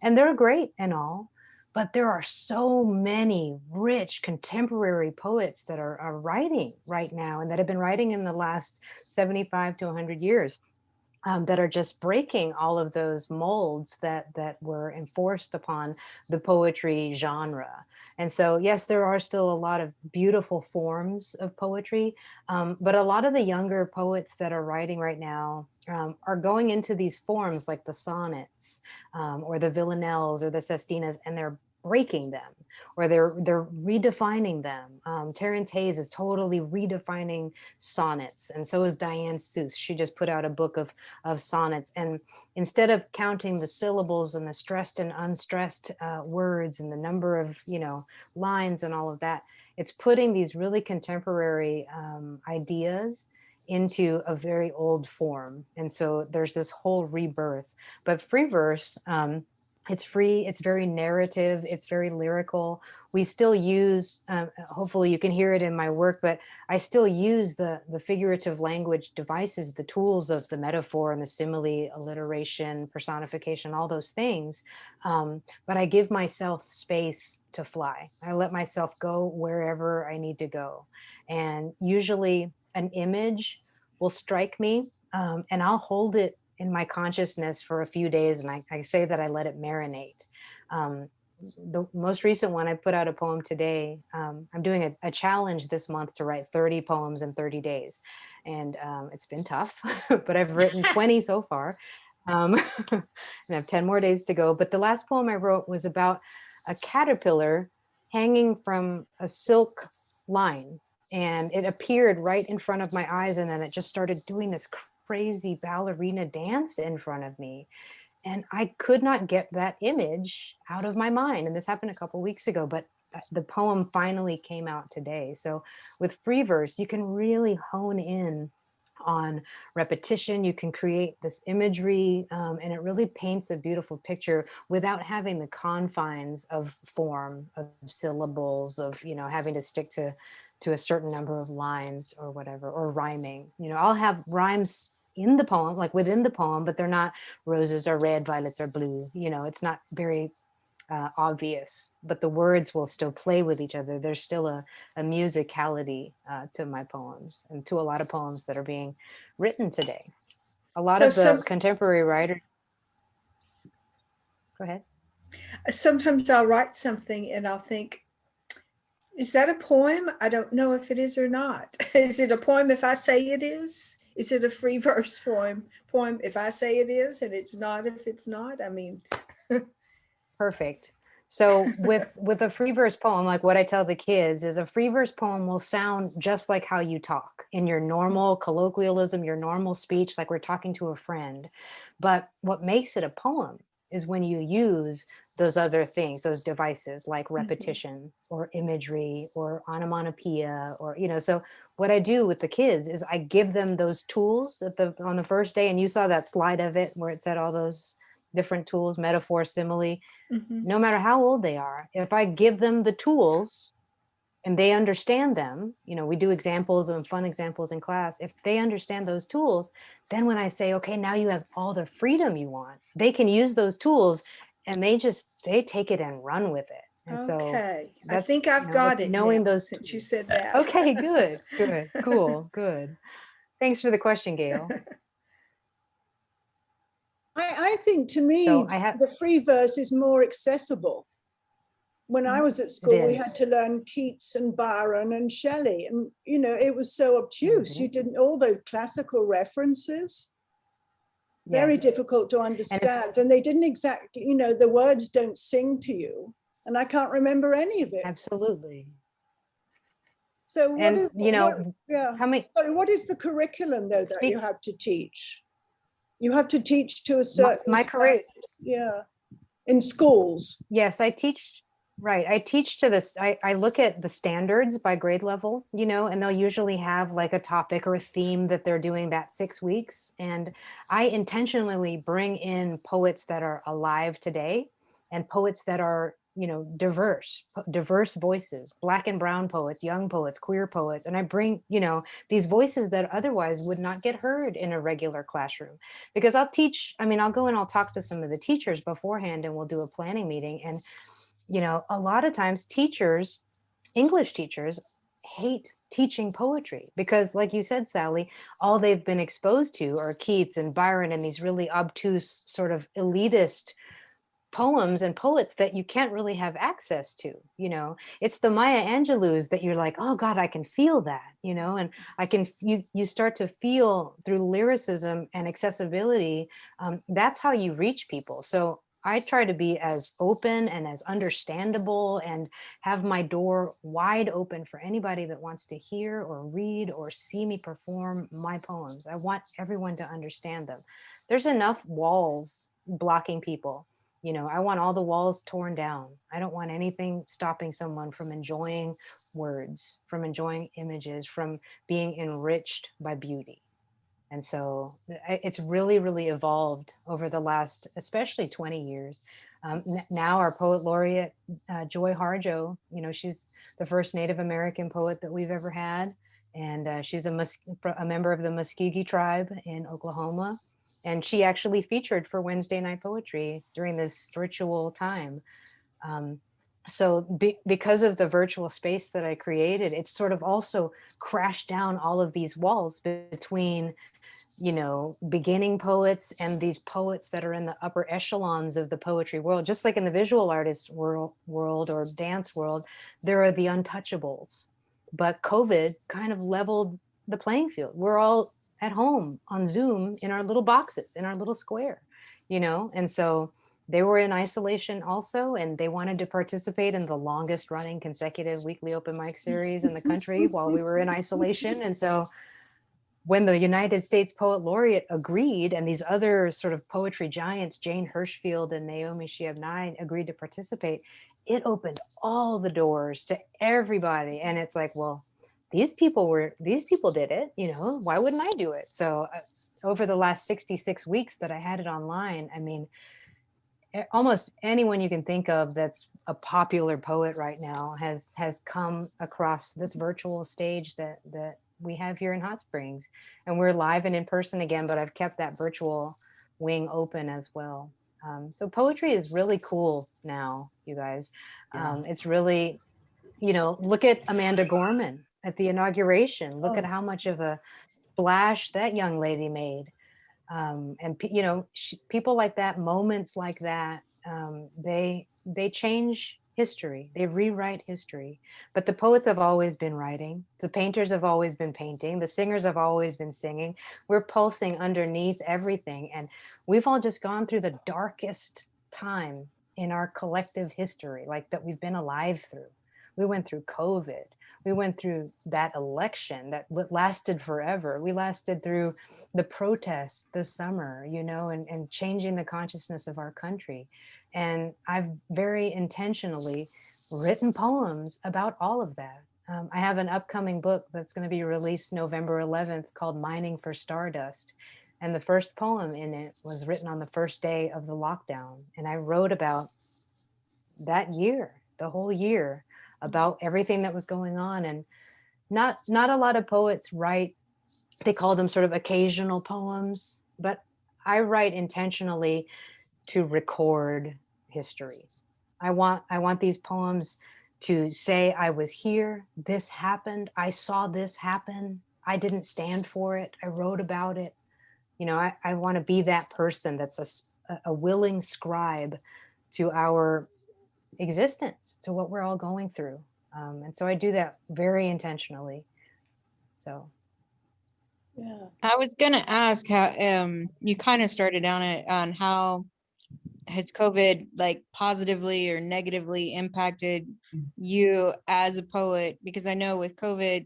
Speaker 2: and they're great and all. But there are so many rich contemporary poets that are writing right now and that have been writing in the last 75 to 100 years that are just breaking all of those molds that were enforced upon the poetry genre. And so, yes, there are still a lot of beautiful forms of poetry, but a lot of the younger poets that are writing right now are going into these forms like the sonnets or the villanelles or the sestinas, and they're breaking them, or they're redefining them. Terrence Hayes is totally redefining sonnets, and so is Diane Seuss. She just put out a book of sonnets, and instead of counting the syllables and the stressed and unstressed words and the number of, you know, lines and all of that, it's putting these really contemporary ideas into a very old form. And so there's this whole rebirth. But free verse, it's free, it's very narrative, it's very lyrical. We still use, hopefully you can hear it in my work, but I still use the figurative language devices, the tools of the metaphor and the simile, alliteration, personification, all those things. But I give myself space to fly. I let myself go wherever I need to go. And usually an image will strike me and I'll hold it in my consciousness for a few days, and I say that I let it marinate. The most recent one, I put out a poem today. I'm doing a challenge this month to write 30 poems in 30 days. And it's been tough, but I've written 20 so far. And I have 10 more days to go. But the last poem I wrote was about a caterpillar hanging from a silk line. And it appeared right in front of my eyes, and then it just started doing this crazy ballerina dance in front of me. And I could not get that image out of my mind. And this happened a couple weeks ago, but the poem finally came out today. So with free verse, you can really hone in on repetition. You can create this imagery, and it really paints a beautiful picture without having the confines of form, of syllables, of, you know, having to stick to a certain number of lines or whatever, or rhyming. You know, I'll have rhymes in the poem, like within the poem, but they're not roses are red, violets are blue. You know, it's not very obvious, but the words will still play with each other. There's still a musicality to my poems, and to a lot of poems that are being written today. A lot of the contemporary writers. Go ahead.
Speaker 13: Sometimes I'll write something and I'll think, is that a poem? I don't know if it is or not. Is it a poem if I say it is? Is it a free verse poem if I say it is, and it's not if it's not? I mean.
Speaker 2: Perfect. So with a free verse poem, like what I tell the kids is a free verse poem will sound just like how you talk in your normal colloquialism, your normal speech, like we're talking to a friend. But what makes it a poem is when you use those other things, those devices like repetition or imagery or onomatopoeia, or, you know. So what I do with the kids is I give them those tools on the first day. And you saw that slide of it where it said all those different tools, metaphor, simile, no matter how old they are. If I give them the tools and they understand them, you know, we do examples and fun examples in class. If they understand those tools, then when I say, okay, now you have all the freedom you want, they can use those tools, and they take it and run with it. And
Speaker 13: okay,
Speaker 2: so
Speaker 13: I think I've got it
Speaker 2: knowing
Speaker 13: now,
Speaker 2: those
Speaker 13: since you said that.
Speaker 2: Okay, good, cool, good. Thanks for the question, Gail.
Speaker 1: I think, to me, the free verse is more accessible. When I was at school, we had to learn Keats and Byron and Shelley, and, you know, it was so obtuse. You didn't, all those classical references, very difficult to understand. And they didn't exactly, you know, the words don't sing to you. and I can't remember any of it.
Speaker 2: Absolutely.
Speaker 1: So what
Speaker 2: And
Speaker 1: is,
Speaker 2: you know,
Speaker 1: yeah.
Speaker 2: how many,
Speaker 1: Sorry, what is the curriculum though that
Speaker 2: Speak-
Speaker 1: you have to teach? You have to teach to a certain
Speaker 2: my career,
Speaker 1: yeah, in schools.
Speaker 2: yes, I teach, right. I teach to this, I look at the standards by grade level, you know, and they'll usually have like a topic or a theme that they're doing that 6 weeks. And I intentionally bring in poets that are alive today and poets that are, you know, diverse voices, Black and brown poets, young poets, queer poets. And I bring, you know, these voices that otherwise would not get heard in a regular classroom. Because I'll teach, I mean, I'll go and I'll talk to some of the teachers beforehand and we'll do a planning meeting. And, you know, a lot of times teachers, English teachers, hate teaching poetry because, like you said, Sally, all they've been exposed to are Keats and Byron and these really obtuse sort of elitist poems and poets that you can't really have access to. You know, it's the Maya Angelou's that you're like, oh God, I can feel that, you know, and I can, you start to feel through lyricism and accessibility. That's how you reach people. So I try to be as open and as understandable and have my door wide open for anybody that wants to hear or read or see me perform my poems. I want everyone to understand them. There's enough walls blocking people. You know, I want all the walls torn down. I don't want anything stopping someone from enjoying words, from enjoying images, from being enriched by beauty. And so it's really, really evolved over the last, especially 20 years. Now our poet laureate, Joy Harjo, you know, she's the first Native American poet that we've ever had. And she's a member of the Muskogee tribe in Oklahoma. And she actually featured for Wednesday Night Poetry during this virtual time. Because of the virtual space that I created, it's sort of also crashed down all of these walls between, you know, beginning poets and these poets that are in the upper echelons of the poetry world. Just like in the visual artist world or dance world, there are the untouchables. But COVID kind of leveled the playing field. We're all at home on Zoom in our little boxes, in our little square, you know? And so they were in isolation also, and they wanted to participate in the longest running consecutive weekly open mic series in the country while we were in isolation. And so when the United States Poet Laureate agreed, and these other sort of poetry giants, Jane Hirschfield and Naomi Shihab agreed to participate, it opened all the doors to everybody. And it's like, well, these people did it, you know, why wouldn't I do it? So over the last 66 weeks that I had it online, I mean, almost anyone you can think of that's a popular poet right now has come across this virtual stage that we have here in Hot Springs. And we're live and in person again, but I've kept that virtual wing open as well. So poetry is really cool now, you guys. It's really, you know, look at Amanda Gorman at the inauguration. Look at how much of a splash that young lady made. And you know, people like that, moments like that, they change history, they rewrite history. But the poets have always been writing, the painters have always been painting, the singers have always been singing. We're pulsing underneath everything, and we've all just gone through the darkest time in our collective history, like that we've been alive through. We went through COVID. We went through that election that lasted forever. We lasted through the protests this summer, you know, and changing the consciousness of our country. And I've very intentionally written poems about all of that. I have an upcoming book that's going to be released November 11th called Mining for Stardust. And the first poem in it was written on the first day of the lockdown. And I wrote about that year, the whole year, about everything that was going on. And not a lot of poets write, they call them sort of occasional poems, but I write intentionally to record history. I want these poems to say, I was here, this happened, I saw this happen, I didn't stand for it, I wrote about it. You know, I want to be that person that's a willing scribe to our existence, to what we're all going through. And so I do that very intentionally. So.
Speaker 1: Yeah.
Speaker 10: I was gonna ask how you kind of started on it, on how has COVID like positively or negatively impacted you as a poet? Because I know with COVID,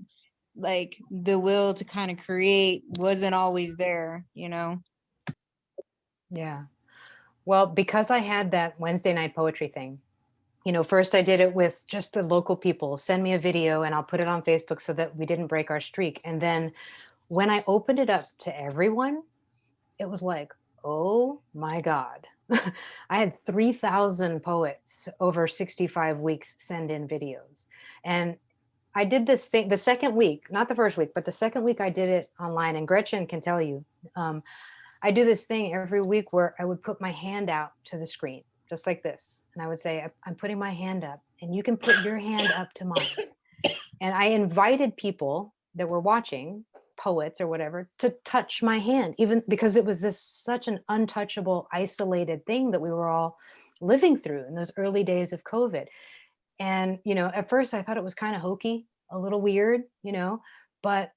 Speaker 10: like the will to kind of create wasn't always there, you know?
Speaker 2: Yeah. Well, because I had that Wednesday night poetry thing, you know, first I did it with just the local people, send me a video and I'll put it on Facebook so that we didn't break our streak. And then when I opened it up to everyone, it was like, oh my God. I had 3,000 poets over 65 weeks send in videos. And I did this thing the second week, not the first week, but the second week I did it online. And Gretchen can tell you, I do this thing every week where I would put my hand out to the screen, just like this. And I would say, I'm putting my hand up and you can put your hand up to mine. And I invited people that were watching, poets or whatever, to touch my hand, even because it was such an untouchable, isolated thing that we were all living through in those early days of COVID. And, you know, at first I thought it was kind of hokey, a little weird, you know, but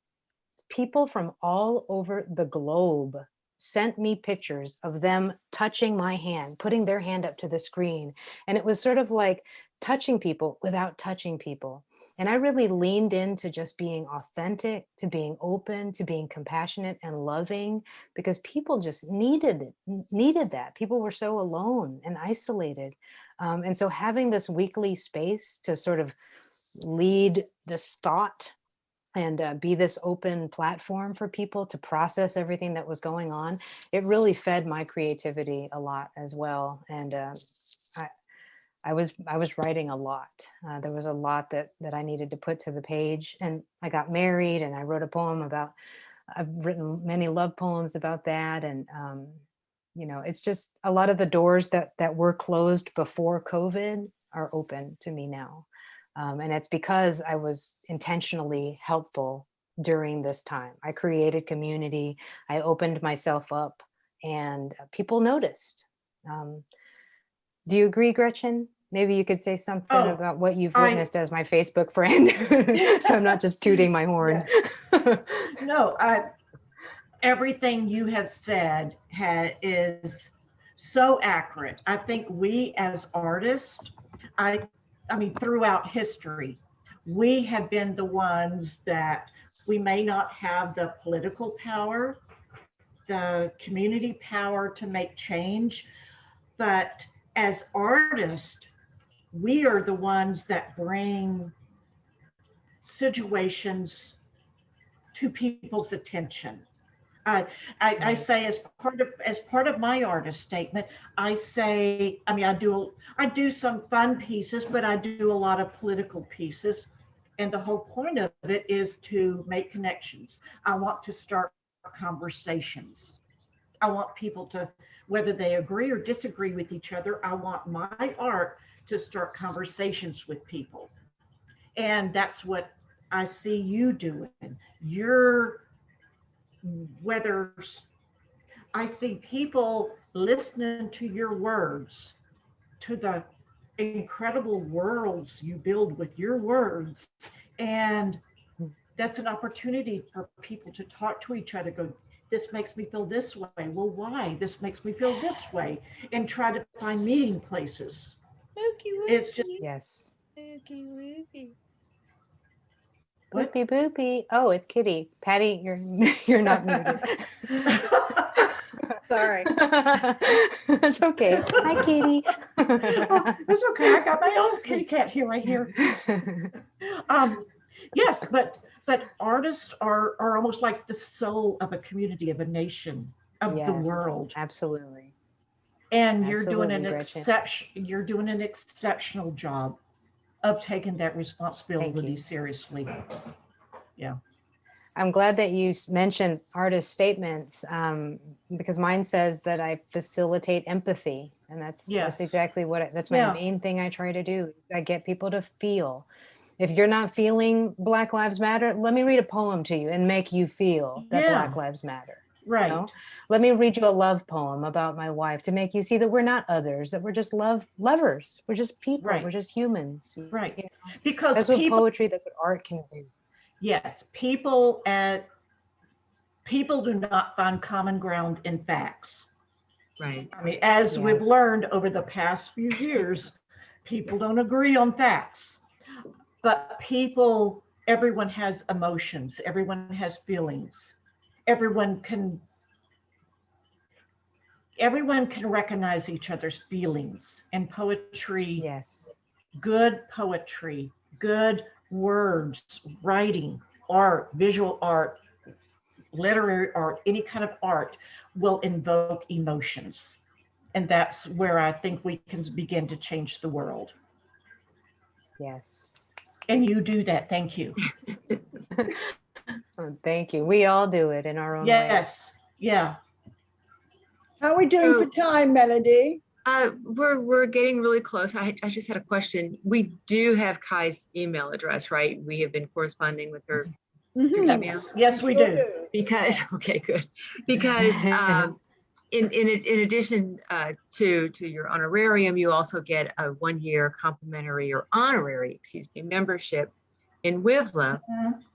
Speaker 2: people from all over the globe sent me pictures of them touching my hand, putting their hand up to the screen. And it was sort of like touching people without touching people. And I really leaned into just being authentic, to being open, to being compassionate and loving, because people just needed that. People were so alone and isolated. And so having this weekly space to sort of lead this thought and be this open platform for people to process everything that was going on, it really fed my creativity a lot as well. And I was writing a lot. There was a lot that I needed to put to the page. And I got married and I wrote a poem about, I've written many love poems about that. And, you know, it's just a lot of the doors that were closed before COVID are open to me now. And it's because I was intentionally helpful during this time. I created community, I opened myself up, and people noticed. Do you agree, Gretchen? Maybe you could say something about what you've witnessed as my Facebook friend. So I'm not just tooting my horn.
Speaker 5: No, everything you have said is so accurate. I think we as artists, I mean, throughout history, we have been the ones that we may not have the political power, the community power to make change, but as artists, we are the ones that bring situations to people's attention. I say as part of my artist statement, I say, I mean, I do some fun pieces, but I do a lot of political pieces. And the whole point of it is to make connections. I want to start conversations. I want people to, whether they agree or disagree with each other, I want my art to start conversations with people. And that's what I see you doing. Whether I see people listening to your words, to the incredible worlds you build with your words, and that's an opportunity for people to talk to each other, go, this makes me feel this way, well, why? This makes me feel this way, and try to find meeting places. It's just,
Speaker 2: yes.
Speaker 5: What?
Speaker 2: Boopy boopy. Oh, it's Kitty. Patty, you're not muted.
Speaker 11: Sorry.
Speaker 2: It's okay. Hi, Kitty.
Speaker 5: Oh, it's okay. I got my own kitty cat here, right here. Yes, but artists are almost like the soul of a community, of a nation, of the world.
Speaker 2: Absolutely.
Speaker 5: And you're doing an exceptional job of taking that responsibility seriously. Yeah.
Speaker 2: I'm glad that you mentioned artist statements, because mine says that I facilitate empathy, and that's exactly what that's my main thing I try to do. I get people to feel. If you're not feeling Black Lives Matter, let me read a poem to you and make you feel that Black Lives Matter.
Speaker 5: Right.
Speaker 2: You know? Let me read you a love poem about my wife to make you see that we're not others, that we're just lovers. We're just people.
Speaker 5: Right.
Speaker 2: We're just humans.
Speaker 5: Right.
Speaker 2: You know?
Speaker 5: Because
Speaker 2: that's what poetry, that's what art can do.
Speaker 5: Yes, people do not find common ground in facts.
Speaker 3: Right.
Speaker 5: I mean, as we've
Speaker 2: Yes.
Speaker 5: learned over the past few years, people don't agree on facts, but everyone has emotions, everyone has feelings, everyone can recognize each other's feelings, and poetry,
Speaker 2: Yes.
Speaker 5: good poetry, good words, writing, art, visual art, literary art, any kind of art will invoke emotions. And that's where I think we can begin to change the world.
Speaker 2: Yes.
Speaker 5: And you do that. Thank you.
Speaker 2: Oh, thank you. We all do it in our own way.
Speaker 5: Yes. Yeah.
Speaker 1: How are we doing for time, Melody?
Speaker 3: We're getting really close. I just had a question. We do have Kai's email address, right? We have been corresponding with her through email.
Speaker 5: Yes, we do.
Speaker 3: Because okay, good. Because in addition to your honorarium, you also get a 1-year complimentary or honorary, excuse me, membership in WiVLA.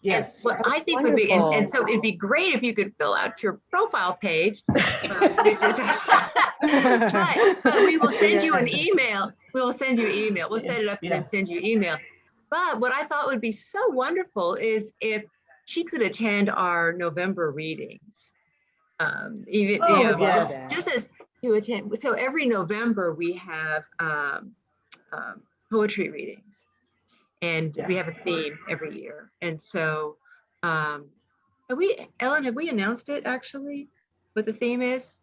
Speaker 5: Yes.
Speaker 3: And what I think would be, and so it'd be great if you could fill out your profile page, which is, but we will send you an email. We will send you email. We'll set it up and then send you email. But what I thought would be so wonderful is if she could attend our November readings. Even just as to attend. So every November we have poetry readings, and we have a theme every year. And so, Ellen, have we announced it actually? What the theme is?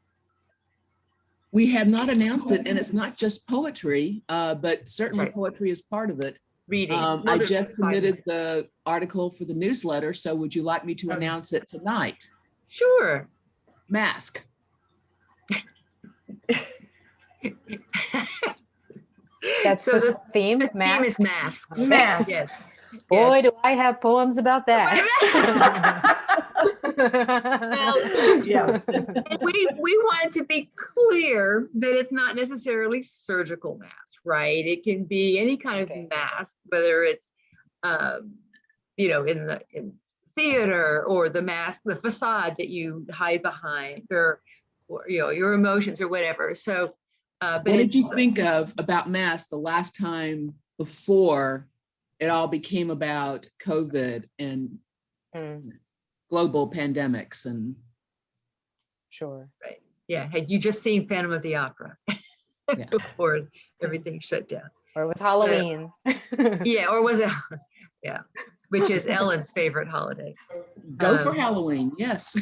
Speaker 14: We have not announced it, and it's not just poetry, but certainly poetry is part of it.
Speaker 3: Readings.
Speaker 14: I just submitted the article for the newsletter, so would you like me to announce it tonight?
Speaker 3: Sure.
Speaker 14: Mask.
Speaker 2: That's
Speaker 3: so
Speaker 2: the theme.
Speaker 3: The
Speaker 2: mask?
Speaker 3: theme is masks.
Speaker 5: Masks.
Speaker 3: Yes.
Speaker 2: Boy, do I have poems about that.
Speaker 3: Well, yeah. And we want to be clear that it's not necessarily surgical mask, right? It can be any kind of mask, whether it's you know, in theater, or the mask, the facade that you hide behind, or you know, your emotions or whatever. So but
Speaker 14: what did you think of about masks the last time before it all became about COVID and global pandemics? And
Speaker 2: sure,
Speaker 3: right, yeah. Had you just seen Phantom of the Opera before everything shut down,
Speaker 2: or it was Halloween?
Speaker 3: Yeah, or was it? Yeah, which is Ellen's favorite holiday.
Speaker 14: Go for Halloween, yes.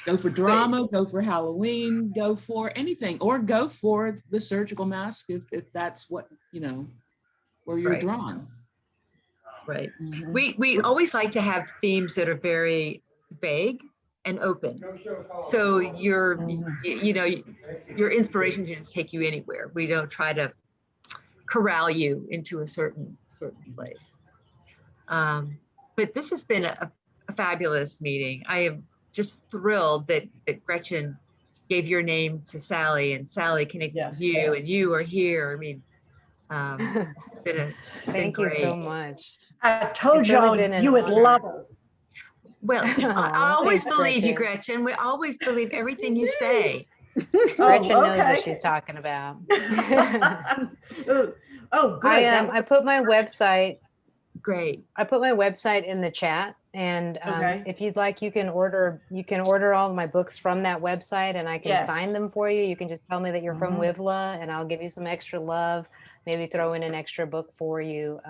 Speaker 14: Go for drama, go for Halloween, go for anything, or go for the surgical mask if that's what, you know, where you're drawn.
Speaker 3: Right. We always like to have themes that are very vague and open. So you know, your inspiration can just take you anywhere. We don't try to corral you into a certain place. But this has been a fabulous meeting. I am just thrilled that Gretchen gave your name to Sally, and Sally connected with you, and you are here. I mean, it's been
Speaker 2: Thank you so much.
Speaker 5: I told y'all you would love her.
Speaker 3: Well, I always believe you, Gretchen. We always believe everything you say.
Speaker 2: Gretchen knows what she's talking about.
Speaker 5: Oh, good.
Speaker 2: I put my website.
Speaker 3: Great.
Speaker 2: I put my website in the chat, and if you'd like, you can order all of my books from that website, and I can sign them for you. You can just tell me that you're from WiVLA, and I'll give you some extra love. Maybe throw in an extra book for you,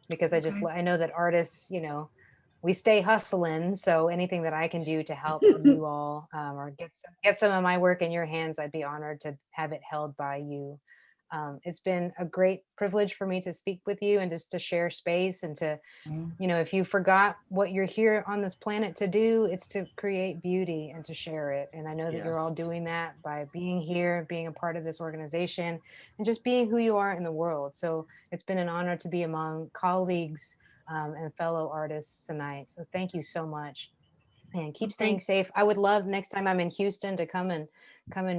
Speaker 2: because I know that artists, you know, we stay hustling. So anything that I can do to help you all, or get some of my work in your hands, I'd be honored to have it held by you. It's been a great privilege for me to speak with you and just to share space, and to, you know, if you forgot what you're here on this planet to do, it's to create beauty and to share it. And I know that you're all doing that by being here, being a part of this organization, and just being who you are in the world. So it's been an honor to be among colleagues and fellow artists tonight. So thank you so much. And keep staying safe. I would love next time I'm in Houston to come and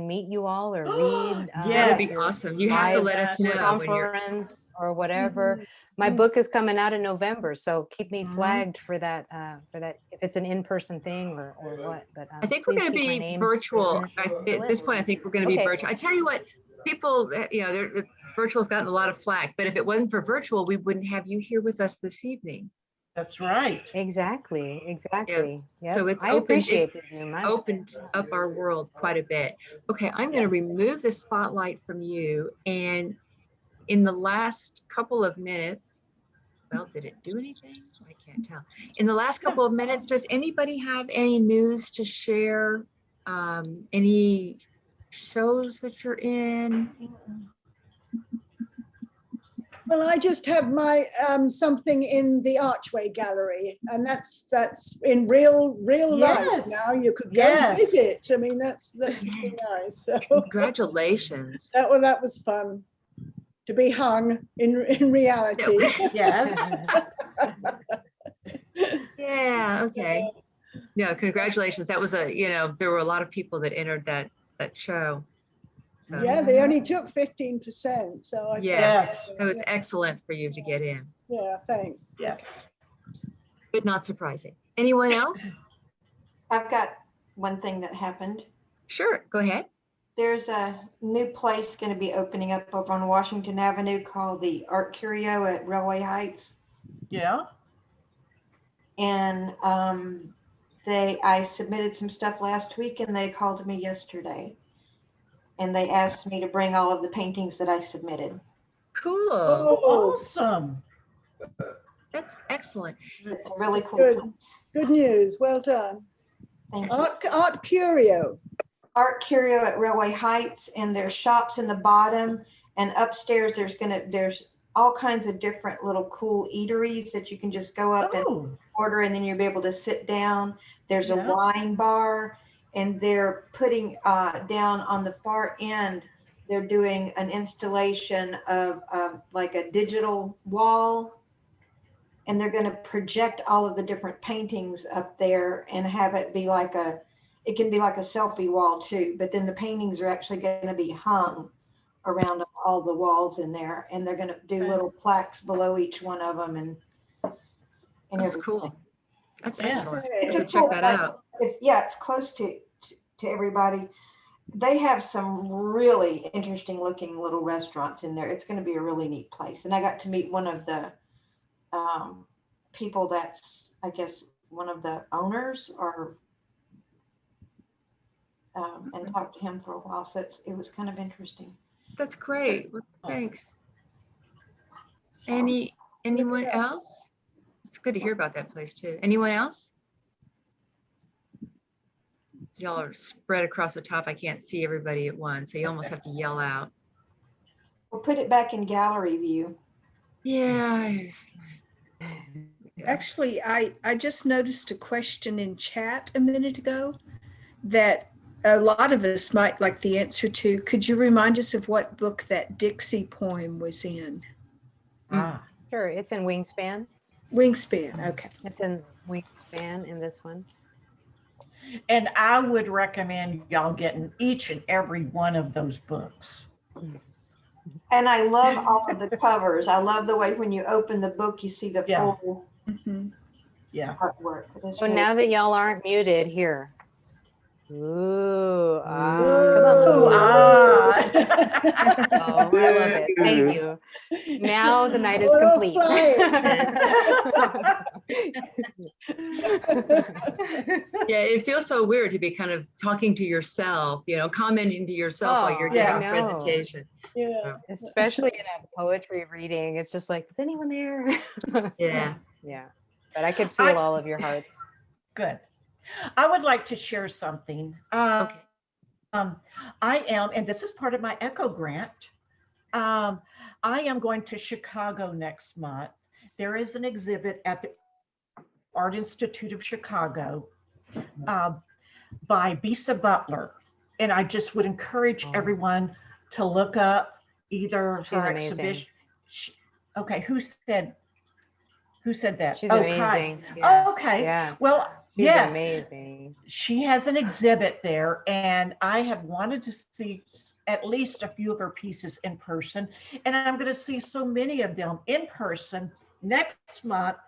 Speaker 2: meet you all or read.
Speaker 3: That'd be
Speaker 2: your
Speaker 3: awesome. You have to let us know when you're.
Speaker 2: conference or whatever. My book is coming out in November, so keep me
Speaker 3: Mhm.
Speaker 2: flagged for that. If it's an in-person thing or what. But
Speaker 3: I think we're
Speaker 2: please
Speaker 3: going to
Speaker 2: keep my
Speaker 3: be
Speaker 2: name
Speaker 3: virtual.
Speaker 2: in the
Speaker 3: At this
Speaker 2: list.
Speaker 3: point, I think we're going to be
Speaker 2: Okay.
Speaker 3: virtual. I tell you what, people, virtual's gotten a lot of flack, but if it wasn't for virtual, we wouldn't have you here with us this evening.
Speaker 5: That's right.
Speaker 2: Exactly.
Speaker 3: Yeah. So it's
Speaker 2: I appreciate the Zoom.
Speaker 3: opened up our world quite a bit. Okay, I'm going to remove the spotlight from you. And in the last couple of minutes, well, did it do anything? I can't tell. In the last couple of minutes, does anybody have any news to share? Any shows that you're in?
Speaker 1: Well, I just have my something in the Archway Gallery, and that's in real life
Speaker 5: Yes.
Speaker 1: now. You could go
Speaker 5: Yes.
Speaker 1: visit. I mean, that's really nice. So
Speaker 3: Congratulations.
Speaker 1: that was fun to be hung in reality.
Speaker 5: Yes.
Speaker 3: Yeah. Okay. No, congratulations. That was there were a lot of people that entered that show. So,
Speaker 1: Yeah, they only took 15%. So I
Speaker 5: Yes.
Speaker 3: It was excellent for you to get in.
Speaker 1: Yeah, thanks.
Speaker 5: Yes.
Speaker 3: But not surprising. Anyone else?
Speaker 7: I've got one thing that happened.
Speaker 3: Sure, go ahead.
Speaker 7: There's a new place going to be opening up over on Washington Avenue called the Art Curio at Railway Heights.
Speaker 5: Yeah.
Speaker 7: And I submitted some stuff last week and they called me yesterday. And they asked me to bring all of the paintings that I submitted.
Speaker 3: Cool.
Speaker 5: Oh, awesome.
Speaker 3: That's excellent.
Speaker 7: It's a really cool
Speaker 1: Good.
Speaker 7: place.
Speaker 1: Good news. Well done.
Speaker 7: Thank you.
Speaker 1: Art Curio.
Speaker 7: Art Curio at Railway Heights, and there's shops in the bottom, and upstairs there's all kinds of different little cool eateries that you can just go up and order, and then you'll be able to sit down. There's a wine bar, and they're putting down on the far end, they're doing an installation of like a digital wall, and they're going to project all of the different paintings up there and have it be like it can be like a selfie wall too, but then the paintings are actually going to be hung around all the walls in there, and they're going to do little plaques below each one of them, and
Speaker 3: That's
Speaker 7: everything.
Speaker 3: cool. That's
Speaker 5: Yes.
Speaker 3: excellent.
Speaker 7: It's a
Speaker 3: So check
Speaker 7: cool
Speaker 3: that
Speaker 7: place.
Speaker 3: out.
Speaker 7: It's close to everybody. They have some really interesting looking little restaurants in there. It's going to be a really neat place. And I got to meet one of the people that's, I guess, one of the owners, or and talked to him for a while. So it was kind of interesting.
Speaker 3: That's great. Well, thanks. Anyone else? It's good to hear about that place too. Anyone else? So y'all are spread across the top. I can't see everybody at once, so you almost have to yell out.
Speaker 7: We'll put it back in gallery view.
Speaker 3: Yeah.
Speaker 13: Actually, I just noticed a question in chat a minute ago that a lot of us might like the answer to. Could you remind us of what book that Dixie poem was in?
Speaker 2: Sure, it's in Wingspan.
Speaker 13: Wingspan, okay.
Speaker 2: It's in Wingspan in this one.
Speaker 5: And I would recommend y'all getting each and every one of those books.
Speaker 7: And I love all of the covers. I love the way when you open the book, you see the full artwork.
Speaker 2: So now that y'all aren't muted here. Ooh, come on. Oh, I love it. Thank you. Now the night is complete.
Speaker 3: Yeah, it feels so weird to be kind of talking to yourself, commenting to yourself while you're giving a presentation.
Speaker 1: Yeah.
Speaker 2: Especially in a poetry reading. It's just like, is anyone there?
Speaker 3: Yeah.
Speaker 2: Yeah. But I could feel all of your hearts.
Speaker 5: Good. I would like to share something.
Speaker 3: Okay.
Speaker 5: I am, and this is part of my ECHO grant. I am going to Chicago next month. There is an exhibit at the Art Institute of Chicago by Bisa Butler. And I just would encourage everyone to look up either her exhibition. Okay, who said that?
Speaker 2: She's amazing.
Speaker 5: Yeah. Oh, okay.
Speaker 2: Yeah.
Speaker 5: Well,
Speaker 2: She's
Speaker 5: Yes.
Speaker 2: amazing.
Speaker 5: She has an exhibit there, and I have wanted to see at least a few of her pieces in person. And I'm going to see so many of them in person next month.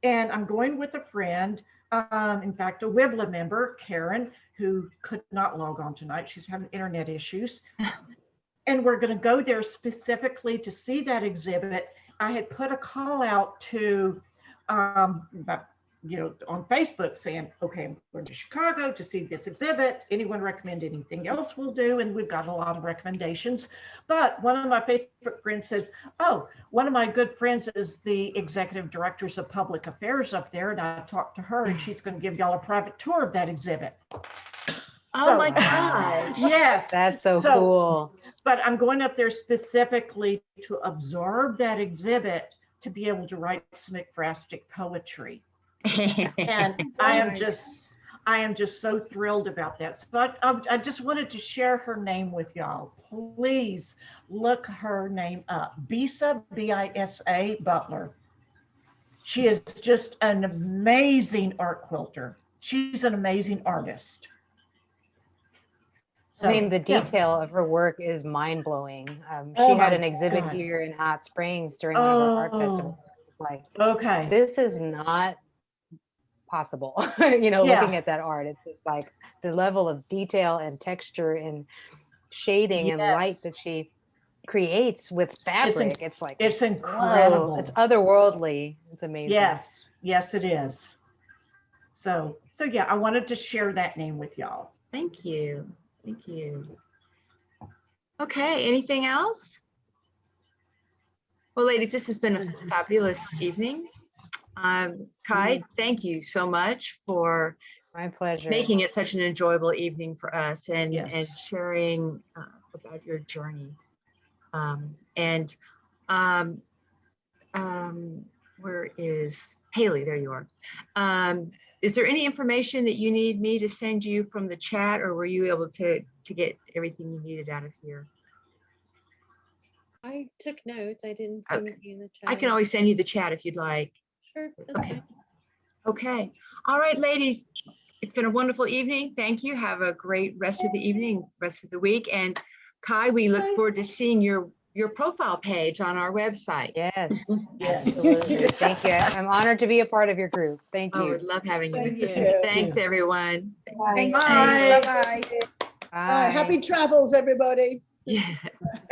Speaker 5: And I'm going with a friend, in fact, a WiVLA member, Heron, who could not log on tonight. She's having internet issues. And we're going to go there specifically to see that exhibit. I had put a call out to, on Facebook saying, okay, I'm going to Chicago to see this exhibit. Anyone recommend anything else we'll do? And we've got a lot of recommendations. But one of my Facebook friends says, oh, one of my good friends is the executive directors of public affairs up there. And I talked to her and she's going to give y'all a private tour of that exhibit.
Speaker 3: Oh my gosh.
Speaker 5: Yes.
Speaker 2: That's so cool.
Speaker 5: But I'm going up there specifically to observe that exhibit to be able to write some ekphrastic poetry. And I am just so thrilled about that. So I just wanted to share her name with y'all. Please look her name up. Bisa, B-I-S-A Butler. She is just an amazing art quilter. She's an amazing artist. So,
Speaker 2: I mean, the detail of her work is mind blowing. She had an exhibit here in Hot Springs during one of our art festivals. It's like, okay, this is not possible. Looking at that art, it's just like the level of detail and texture and shading and light that she creates with fabric. It's like,
Speaker 5: it's incredible.
Speaker 2: Whoa, it's otherworldly. It's amazing.
Speaker 5: Yes, it is. So yeah, I wanted to share that name with y'all.
Speaker 3: Thank you. Thank you. Okay, anything else? Well, ladies, this has been a fabulous evening. Kai, thank you so much for
Speaker 2: my pleasure
Speaker 3: making it such an enjoyable evening for us and sharing about your journey. Where is Haley? There you are. Is there any information that you need me to send you from the chat, or were you able to get everything you needed out of here?
Speaker 15: I took notes. I didn't see anything in the chat.
Speaker 3: I can always send you the chat if you'd like.
Speaker 15: Sure, that's fine.
Speaker 3: Okay. All right, ladies. It's been a wonderful evening. Thank you. Have a great rest of the evening, rest of the week. And Kai, we look forward to seeing your profile page on our website.
Speaker 2: Yes, absolutely. Thank you. I'm honored to be a part of your group. Thank you.
Speaker 3: I would love having you.
Speaker 1: Thank you.
Speaker 3: Thanks, everyone.
Speaker 1: Bye.
Speaker 5: Bye.
Speaker 1: Bye. Happy travels, everybody.
Speaker 3: Yes.